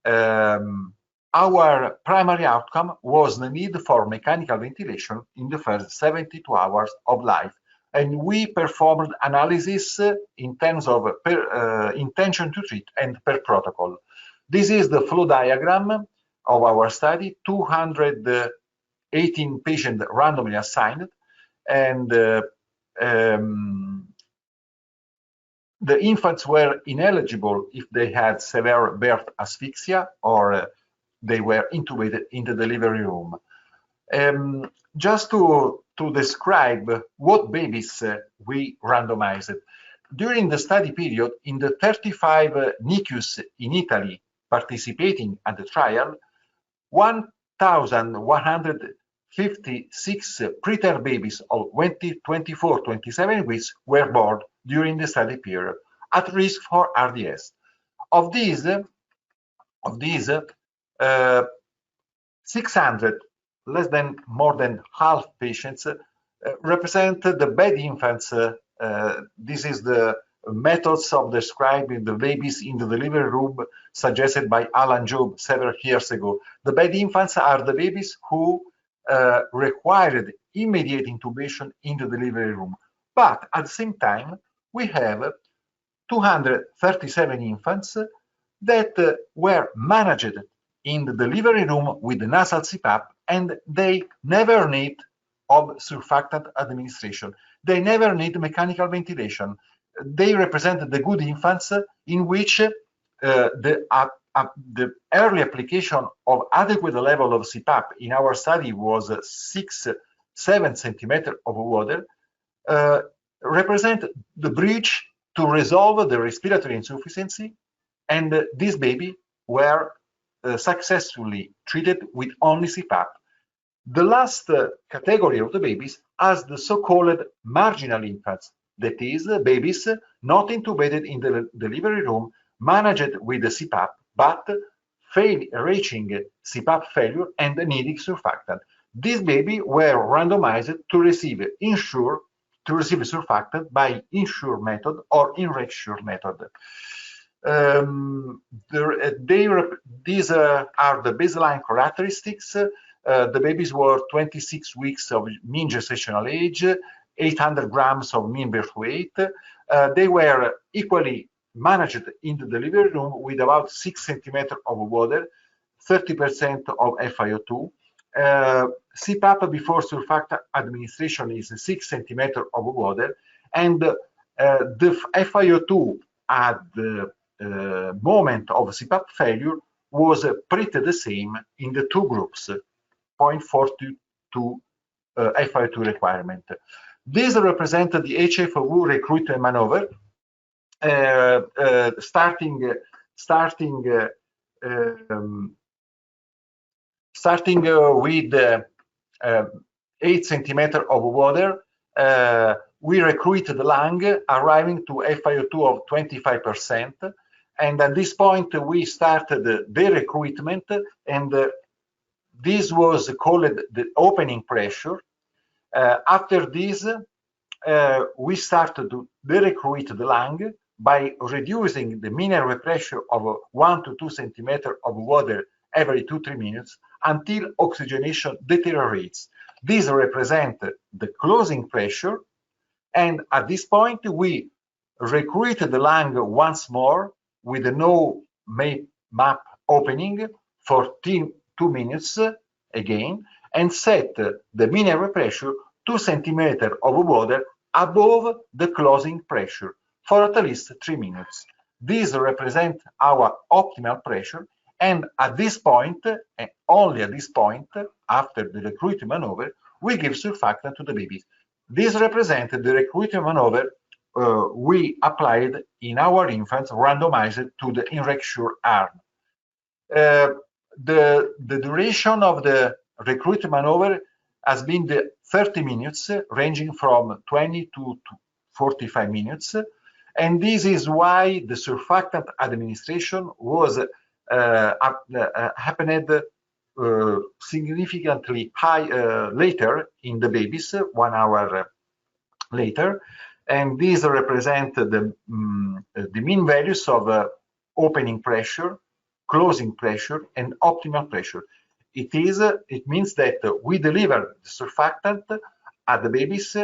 Our primary outcome was the need for mechanical ventilation in the first 72 hours of life. And we performed analysis in terms of intention to treat and per protocol. This is the flow diagram of our study, 218 patients randomly assigned, and the infants were ineligible if they had severe birth asphyxia or they were intubated in the delivery room. Just to describe what babies we randomized. During the study period, in the 35 NICUs in Italy participating at the trial, 1,156 preterm babies of 24, 27 weeks were born during the study period at risk for RDS. Of these 600, more than half patients, represent the bad infants. This is the methods of describing the babies in the delivery room suggested by Alan Job several years ago. The bad infants are the babies who required immediate intubation in the delivery room. But at the same time, we have 237 infants that were managed in the delivery room with the nasal CPAP, and they never need of surfactant administration. They never need mechanical ventilation. They represent the good infants in which the early application of adequate level of CPAP in our study was 6-7 centimeters of water, represent the bridge to resolve the respiratory insufficiency, and these babies were successfully treated with only CPAP. The last category of the babies as the so-called marginal infants. that is, babies not intubated in the delivery room, managed with the CPAP, but reaching CPAP failure and needing surfactant. These babies were randomized to receive surfactant by Ensure method or in Rectuar method. These are the baseline characteristics. The babies were 26 weeks of mean gestational age, 800 grams of mean birth weight. They were equally managed in the delivery room with about 6 centimeters of water, 30% of FiO2. CPAP before surfactant administration is 6 centimeters of water, and the FiO2 at the moment of CPAP failure was pretty the same in the two groups, 0.42 FiO2 requirement. These represent the HFOV recruitment maneuver, starting with 8 centimeters of water. We recruited the lung, arriving to FiO2 of 25%. And at this point, we started the recruitment, and this was called the opening pressure. After this, we started to recruit the lung by reducing the mean airway pressure of 1 to 2 centimeters of water every 2-3 minutes until oxygenation deteriorates. These represent the closing pressure, and at this point we recruited the lung once more with no map opening for 2 minutes again, and set the mean airway pressure 2 centimeters of water above the closing pressure for at least 3 minutes. These represent our optimal pressure, and at this point, and only at this point, after the recruitment maneuver, we give surfactant to the babies. This represented the recruitment maneuver we applied in our infants randomized to the Rectuar arm. The duration of the recruitment maneuver has been 30 minutes, ranging from 20 to 45 minutes. And this is why the surfactant administration was happened significantly later in the babies, 1 hour later. And these represent the mean values of opening pressure, closing pressure, and optimal pressure. It means that we deliver the surfactant at the babies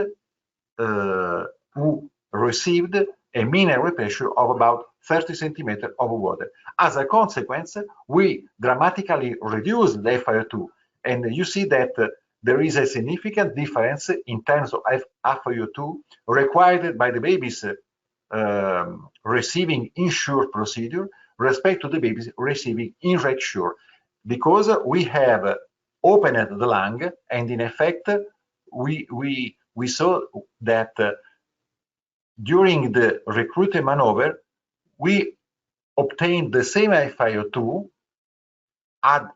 who received a mean airway pressure of about 30 centimeters of water. As a consequence, we dramatically reduce the FiO2, and you see that there is a significant difference in terms of FiO2 required by the babies receiving Ensure procedure respect to the babies receiving in Rectuar, because we have opened the lung, and in effect we saw that during the recruitment maneuver we obtained the same FiO2 at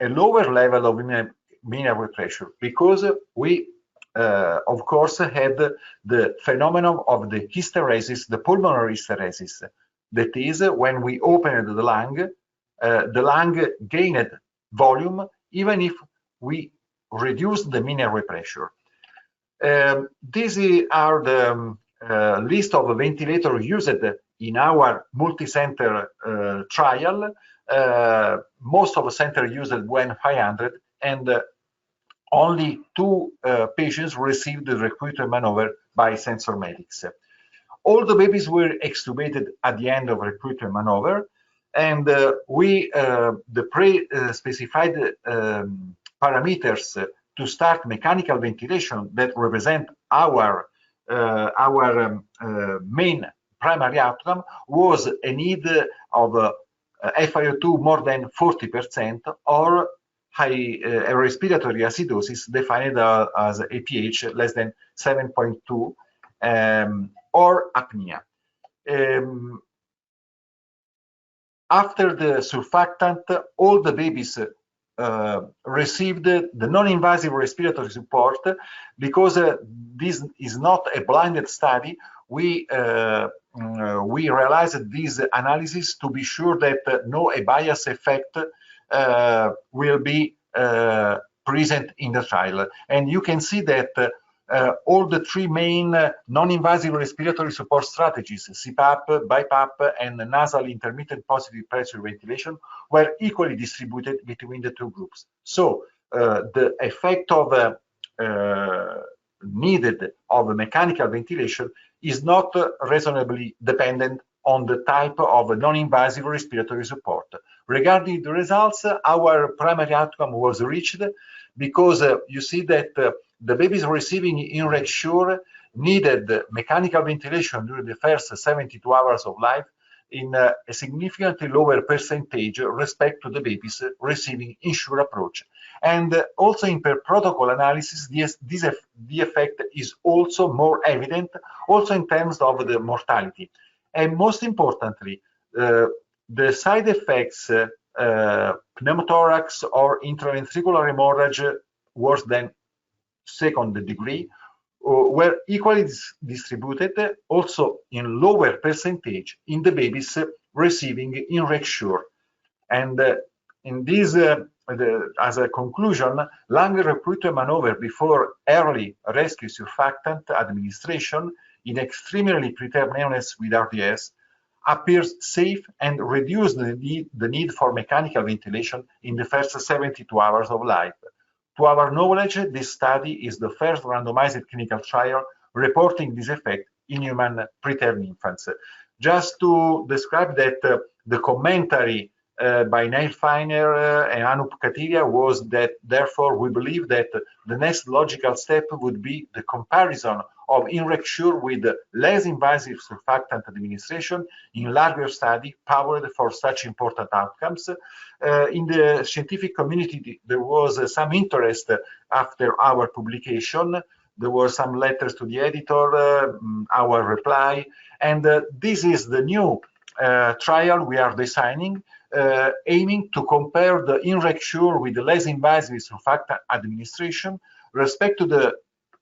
a lower level of mean airway pressure, because we of course had the phenomenon of the hysteresis, the pulmonary hysteresis. That is, when we opened the lung gained volume even if we reduced the mean airway pressure. These are the list of ventilators used in our multi-center trial. Most of the centers used WEN 500, and only 2 patients received the recruitment maneuver by sensor medics. All the babies were extubated at the end of recruitment maneuver, and the pre-specified parameters to start mechanical ventilation that represent our main primary outcome was a need of FiO2 more than 40% or a respiratory acidosis defined as a pH less than 7.2 or apnea. After the surfactant, all the babies received the non-invasive respiratory support. Because this is not a blinded study, we realized this analysis to be sure that no bias effect will be present in the trial. And you can see that all the three main non-invasive respiratory support strategies, CPAP, BiPAP, and nasal intermittent positive pressure ventilation, were equally distributed between the two groups. So the effect of needed of mechanical ventilation is not reasonably dependent on the type of non-invasive respiratory support. Regarding the results, our primary outcome was reached because you see that the babies receiving in Rectuar needed mechanical ventilation during the first 72 hours of life in a significantly lower percentage respect to the babies receiving in-sure approach. And also in per protocol analysis, the effect is also more evident, also in terms of the mortality. And most importantly, the side effects, pneumothorax or intraventricular hemorrhage worse than second degree, were equally distributed, also in lower percentage in the babies receiving in Rectuar. And in this, as a conclusion, lung recruitment maneuver before early rescue surfactant administration in extremely preterm neonates with RDS appears safe and reduces the need for mechanical ventilation in the first 72 hours of life. To our knowledge, this study is the first randomized clinical trial reporting this effect in human preterm infants. Just to describe that the commentary by Neil Feiner and Anup Katiria was that, therefore, we believe that the next logical step would be the comparison of in Rectuar with less invasive surfactant administration in larger study powered for such important outcomes. In the scientific community, there was some interest after our publication. There were some letters to the editor, our reply, and this is the new trial we are designing, aiming to compare the in Rectuar with the less invasive surfactant administration respect to the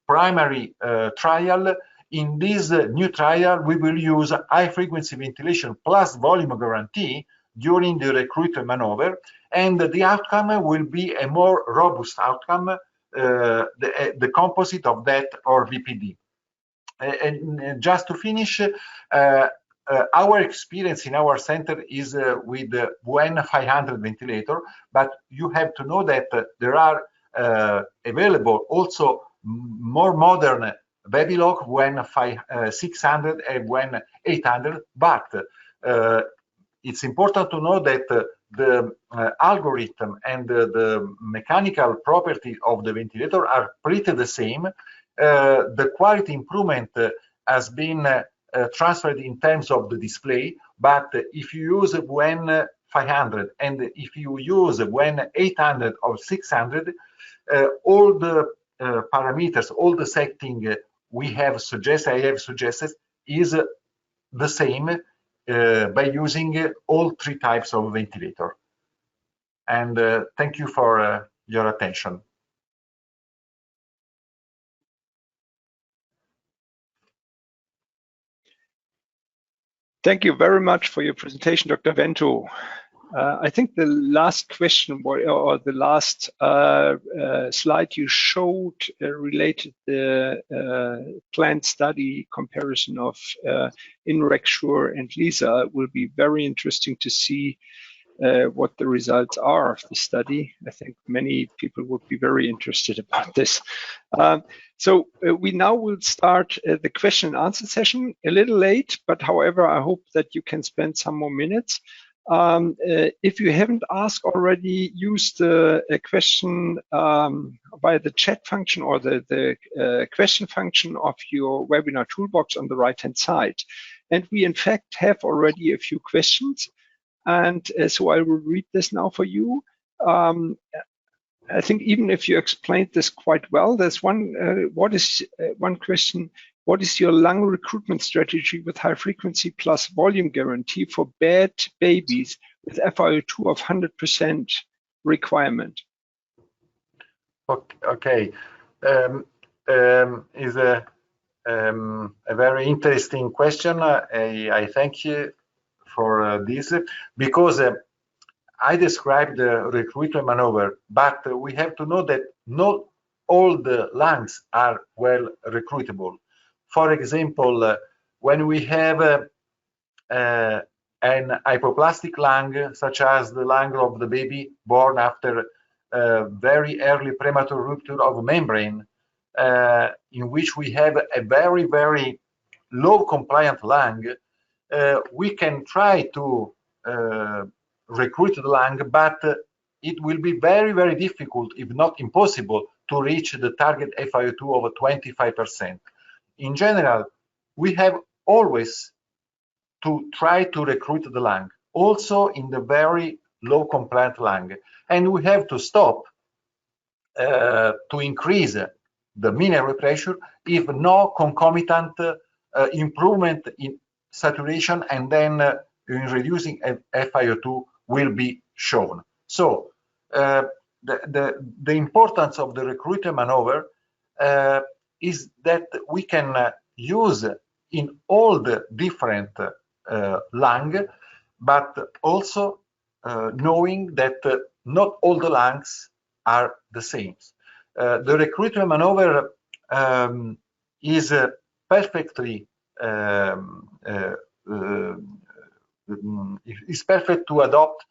primary trial. In this new trial, we will use high frequency ventilation plus volume guarantee during the recruitment maneuver, and the outcome will be a more robust outcome, the composite of that or VPD. And just to finish, our experience in our center is with the WEN 500 ventilator, but you have to know that there are available also more modern Babylog WEN 600 and WEN 800, but it's important to know that the algorithm and the mechanical property of the ventilator are pretty the same. The quality improvement has been transferred in terms of the display, but if you use WEN 500 and if you use WEN 800 or 600, all the parameters, all the setting I have suggested is the same by using all three types of ventilator. And thank you for your attention. Thank you very much for your presentation, Dr. Vento. I think the last question or the last slide you showed related the planned study comparison of in Rectuar and LISA. Will be very interesting to see what the results are of the study. I think many people would be very interested about this. So we now will start the question and answer session, a little late, but however, I hope that you can spend some more minutes. If you haven't asked already, use the question via the chat function or the question function of your webinar toolbox on the right-hand side. And we, in fact, have already a few questions. And so I will read this now for you. I think even if you explained this quite well, there's one question. What is your lung recruitment strategy with high frequency plus volume guarantee for bed babies with FiO2 of 100% requirement? Okay. a very interesting question. I thank you for this, because I described the recruitment maneuver, but we have to know that not all the lungs are well recruitable. For example, when we have an hypoplastic lung, such as the lung of the baby born after very early premature rupture of membrane, in which we have a very, very low compliant lung, we can try to recruit the lung, but it will be very, very difficult, if not impossible, to reach the target FiO2 of 25%. In general, we have always to try to recruit the lung, also in the very low compliant lung, and we have to stop to increase the mean airway pressure if no concomitant improvement in saturation and then in reducing FiO2 will be shown. So the importance of the recruitment maneuver is that we can use in all the different lung, but also knowing that not all the lungs are the same. The recruitment maneuver is perfectly is perfect to adopt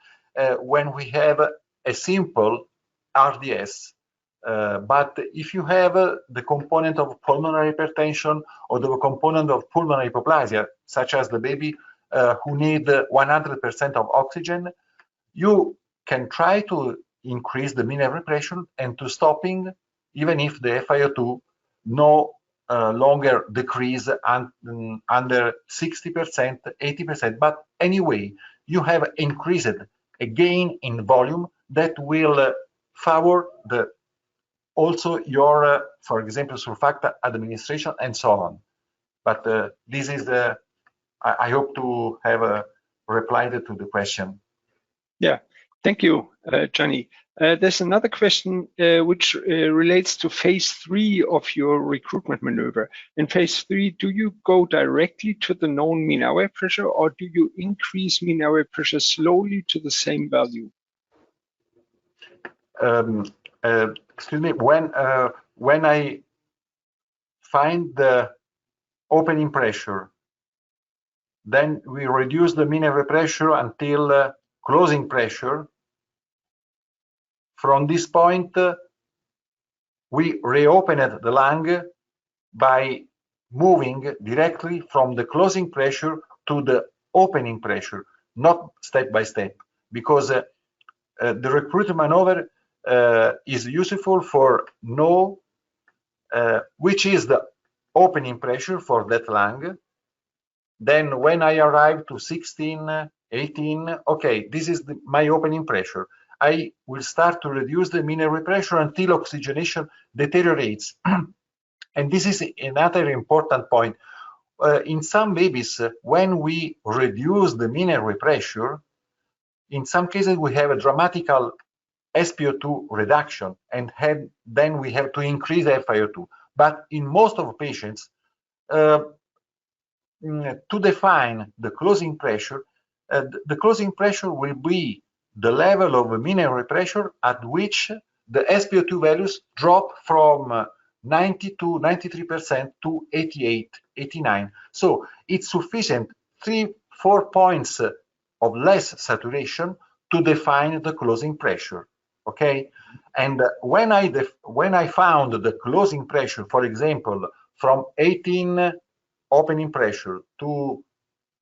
when we have a simple RDS. But if you have the component of pulmonary hypertension or the component of pulmonary hypoplasia, such as the baby who need 100% of oxygen, you can try to increase the mean airway pressure and to stopping, even if the FiO2 no longer decrease under 60%, 80%. But anyway, you have increased a gain in volume that will favor the also your, for example, surfactant administration and so on. But this is I hope to have replied to the question. Yeah, thank you, Gianni. There's another question which relates to phase 3 of your recruitment maneuver. In phase 3, do you go directly to the known mean airway pressure, or do you increase mean airway pressure slowly to the same value? Excuse me, when I find the opening pressure, then we reduce the mean airway pressure until closing pressure. From this point, we reopened the lung by moving directly from the closing pressure to the opening pressure, not step by step, because the recruitment maneuver is useful for know which is the opening pressure for that lung. Then when I arrive to 16, 18, okay, this is my opening pressure. I will start to reduce the mean airway pressure until oxygenation deteriorates. And this is another important point. In some babies, when we reduce the mean airway pressure, in some cases we have a dramatical SpO2 reduction, and then we have to increase FiO2. But in most of patients, to define the closing pressure will be the level of mean airway pressure at which the SpO2 values drop from 90 to 93% to 88, 89. So it's sufficient 3-4 points of less saturation to define the closing pressure. Okay, and when I found the closing pressure, for example, from 18 opening pressure to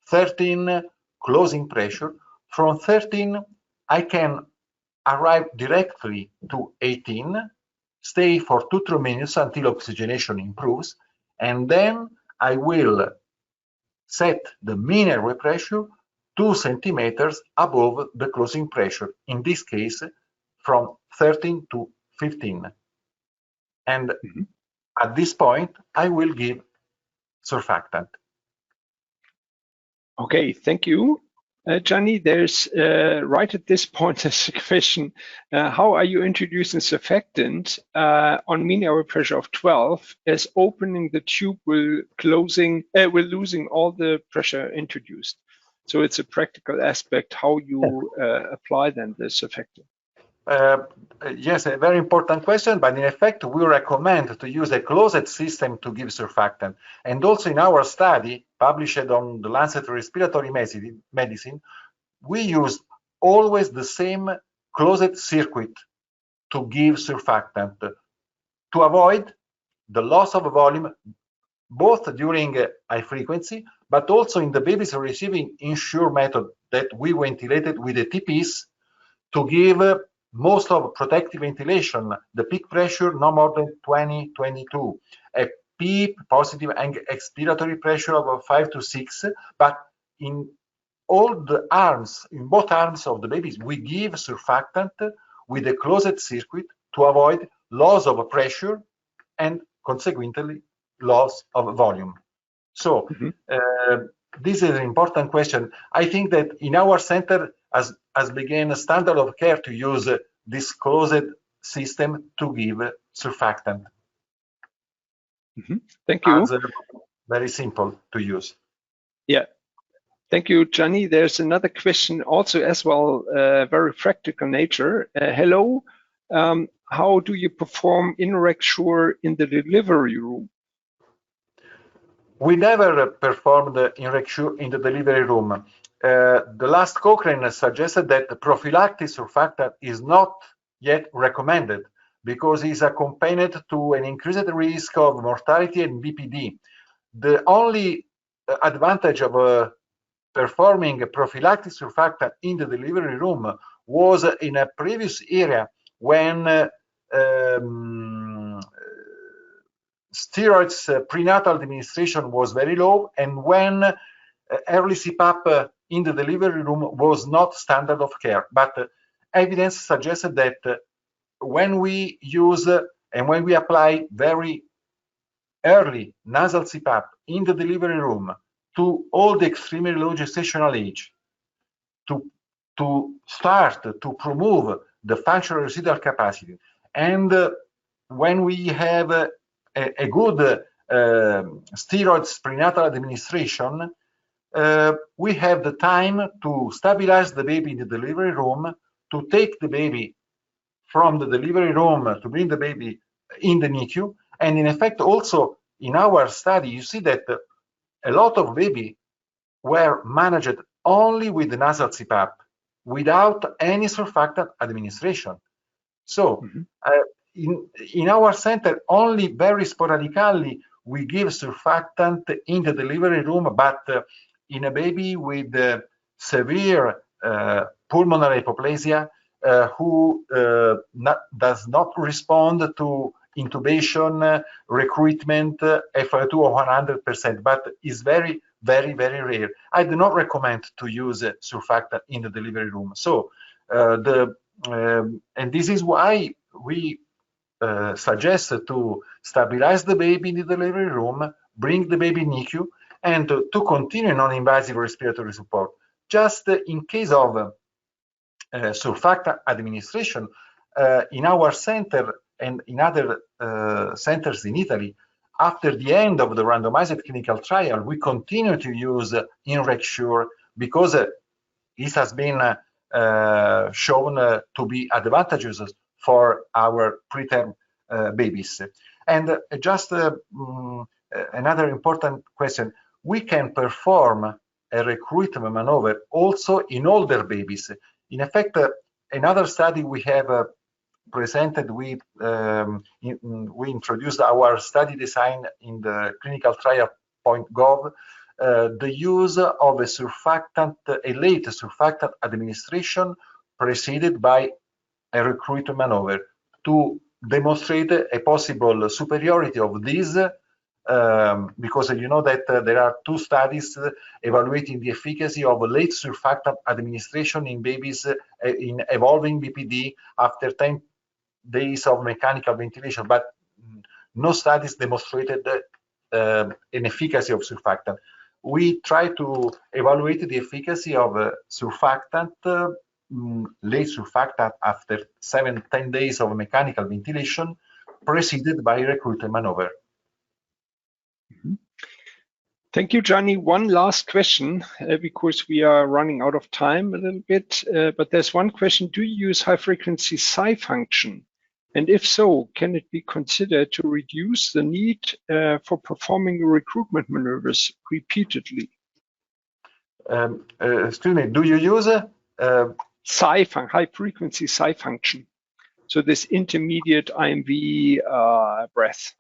13 closing pressure, from 13 I can arrive directly to 18, stay for 2-3 minutes until oxygenation improves, and then I will set the mean airway pressure 2 centimeters above the closing pressure, in this case from 13 to 15. And at this point, I will give surfactant. Okay, thank you. Gianni, there's right at this point there's a question: how are you introducing surfactant on mean airway pressure of 12 as opening the tube will losing all the pressure introduced? So it's a practical aspect how you apply then the surfactant. Yes, a very important question, but in effect, we recommend to use a closed system to give surfactant. And also in our study, published on the Lancet Respiratory Medicine, we use always the same closed circuit to give surfactant to avoid the loss of volume, both during high frequency, but also in the babies receiving Ensure method that we ventilated with the TPs to give most of protective ventilation, the peak pressure no more than 20-22, a PEEP positive and expiratory pressure of 5 to 6, but in all the arms, in both arms of the babies, we give surfactant with a closed circuit to avoid loss of pressure and consequently loss of volume. So this is an important question. I think that in our center has become a standard of care to use this closed system to give surfactant. Thank you. As very simple to use. Yeah. Thank you, Gianni. There's another question also as well, very practical nature. Hello, how do you perform in Rectuar in the delivery room? We never performed in Rectuar in the delivery room. The last Cochrane suggested that the prophylactic surfactant is not yet recommended because it's accompanied to an increased risk of mortality and BPD. The only advantage of performing a prophylactic surfactant in the delivery room was in a previous era when steroids prenatal administration was very low, and when early CPAP in the delivery room was not standard of care. But evidence suggested that when we use and when we apply very early nasal CPAP in the delivery room to all the extremely low gestational age, to start to promote the functional residual capacity, and when we have a good steroids prenatal administration, we have the time to stabilize the baby in the delivery room, to take the baby from the delivery room to bring the baby in the NICU. And in effect, also in our study, you see that a lot of babies were managed only with the nasal CPAP without any surfactant administration. So in our center, only very sporadically we give surfactant in the delivery room, but in a baby with severe pulmonary hypoplasia who does not respond to intubation, recruitment, FiO2 of 100%, but is very, very, very rare. I do not recommend to use surfactant in the delivery room. So and this is why we suggest to stabilize the baby in the delivery room, bring the baby in NICU, and to continue non-invasive respiratory support. Just in case of surfactant administration, in our center and in other centers in Italy, after the end of the randomized clinical trial, we continue to use in Rectuar because it has been shown to be advantageous for our preterm babies. And just another important question, we can perform a recruitment maneuver also in older babies. In effect, another study we have presented, we introduced our study design in the clinicaltrial.gov, the use of a surfactant, a late surfactant administration preceded by a recruitment maneuver to demonstrate a possible superiority of this, because you know that there are two studies evaluating the efficacy of late surfactant administration in babies in evolving BPD after 10 days of mechanical ventilation, but no studies demonstrated an efficacy of surfactant. we try to evaluate the efficacy of surfactant, late surfactant after 7-10 days of mechanical ventilation, preceded by recruitment maneuver. Thank you, Gianni. One last question, because we are running out of time a little bit, but there's one question. Do you use high-frequency psi function? And if so, can it be considered to reduce the need for performing recruitment maneuvers repeatedly? Excuse me, do you use high-frequency psi function? So this intermediate IMV breath.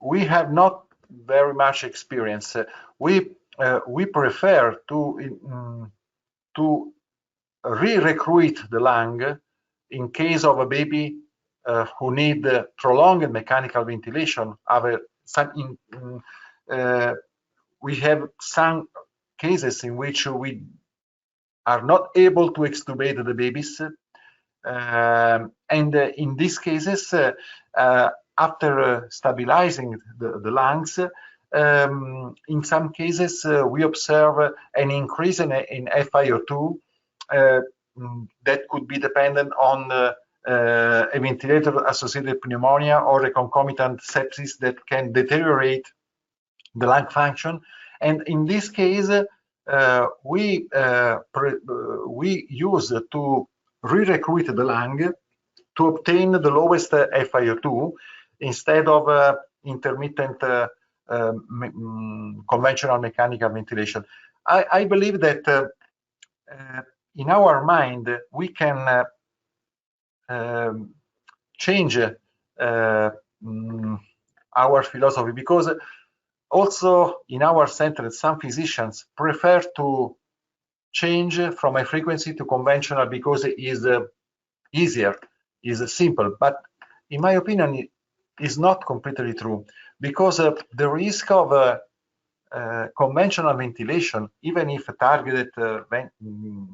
We have not very much experience. We prefer to re-recruit the lung in case of a baby who need prolonged mechanical ventilation. We have some cases in which we are not able to extubate the babies, and in these cases, after stabilizing the lungs, in some cases we observe an increase in FiO2 that could be dependent on a ventilator-associated pneumonia or a concomitant sepsis that can deteriorate the lung function. And in this case, we use to re-recruit the lung to obtain the lowest FiO2 instead of intermittent conventional mechanical ventilation. I believe that in our mind we can change our philosophy, because also in our center some physicians prefer to change from a frequency to conventional because it is easier, is simple. But in my opinion, it is not completely true, because the risk of conventional ventilation, even if targeted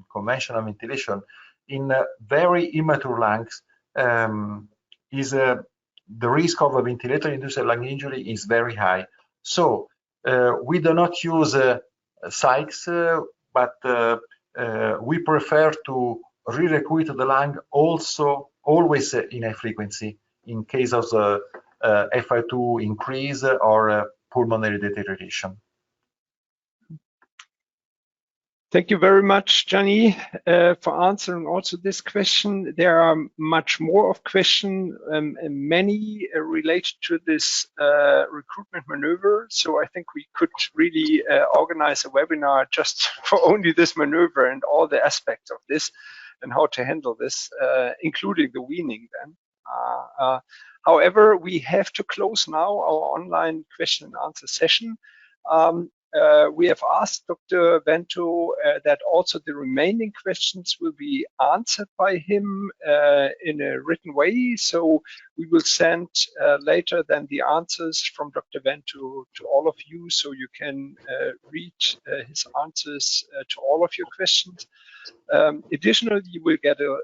conventional ventilation in very immature lungs, is the risk of a ventilator-induced lung injury is very high. So we do not use psychs, but we prefer to re-recruit the lung also always in high frequency in case of FiO2 increase or pulmonary deterioration. Thank you very much, Gianni, for answering also this question. There are much more of questions, many related to this recruitment maneuver. So I think we could really organize a webinar just for only this maneuver and all the aspects of this and how to handle this, including the weaning then. However, we have to close now our online question and answer session. We have asked Dr. Vento that also the remaining questions will be answered by him in a written way. So we will send later then the answers from Dr. Vento to all of you, so you can read his answers to all of your questions. Additionally, you will get a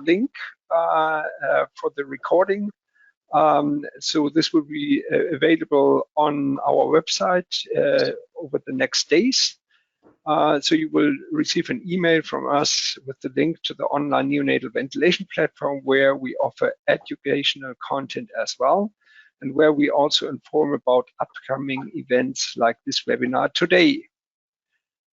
link for the recording. So this will be available on our website over the next days. So you will receive an email from us with the link to the online neonatal ventilation platform, where we offer educational content as well, and where we also inform about upcoming events like this webinar today.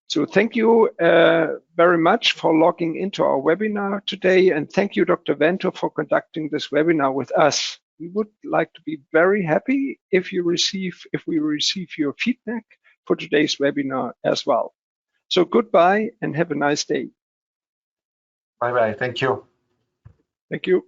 So thank you very much for logging into our webinar today, and thank you, Dr. Vento, for conducting this webinar with us. We would like to be very happy if we receive your feedback for today's webinar as well. So goodbye and have a nice day. Bye-bye. Thank you. Thank you.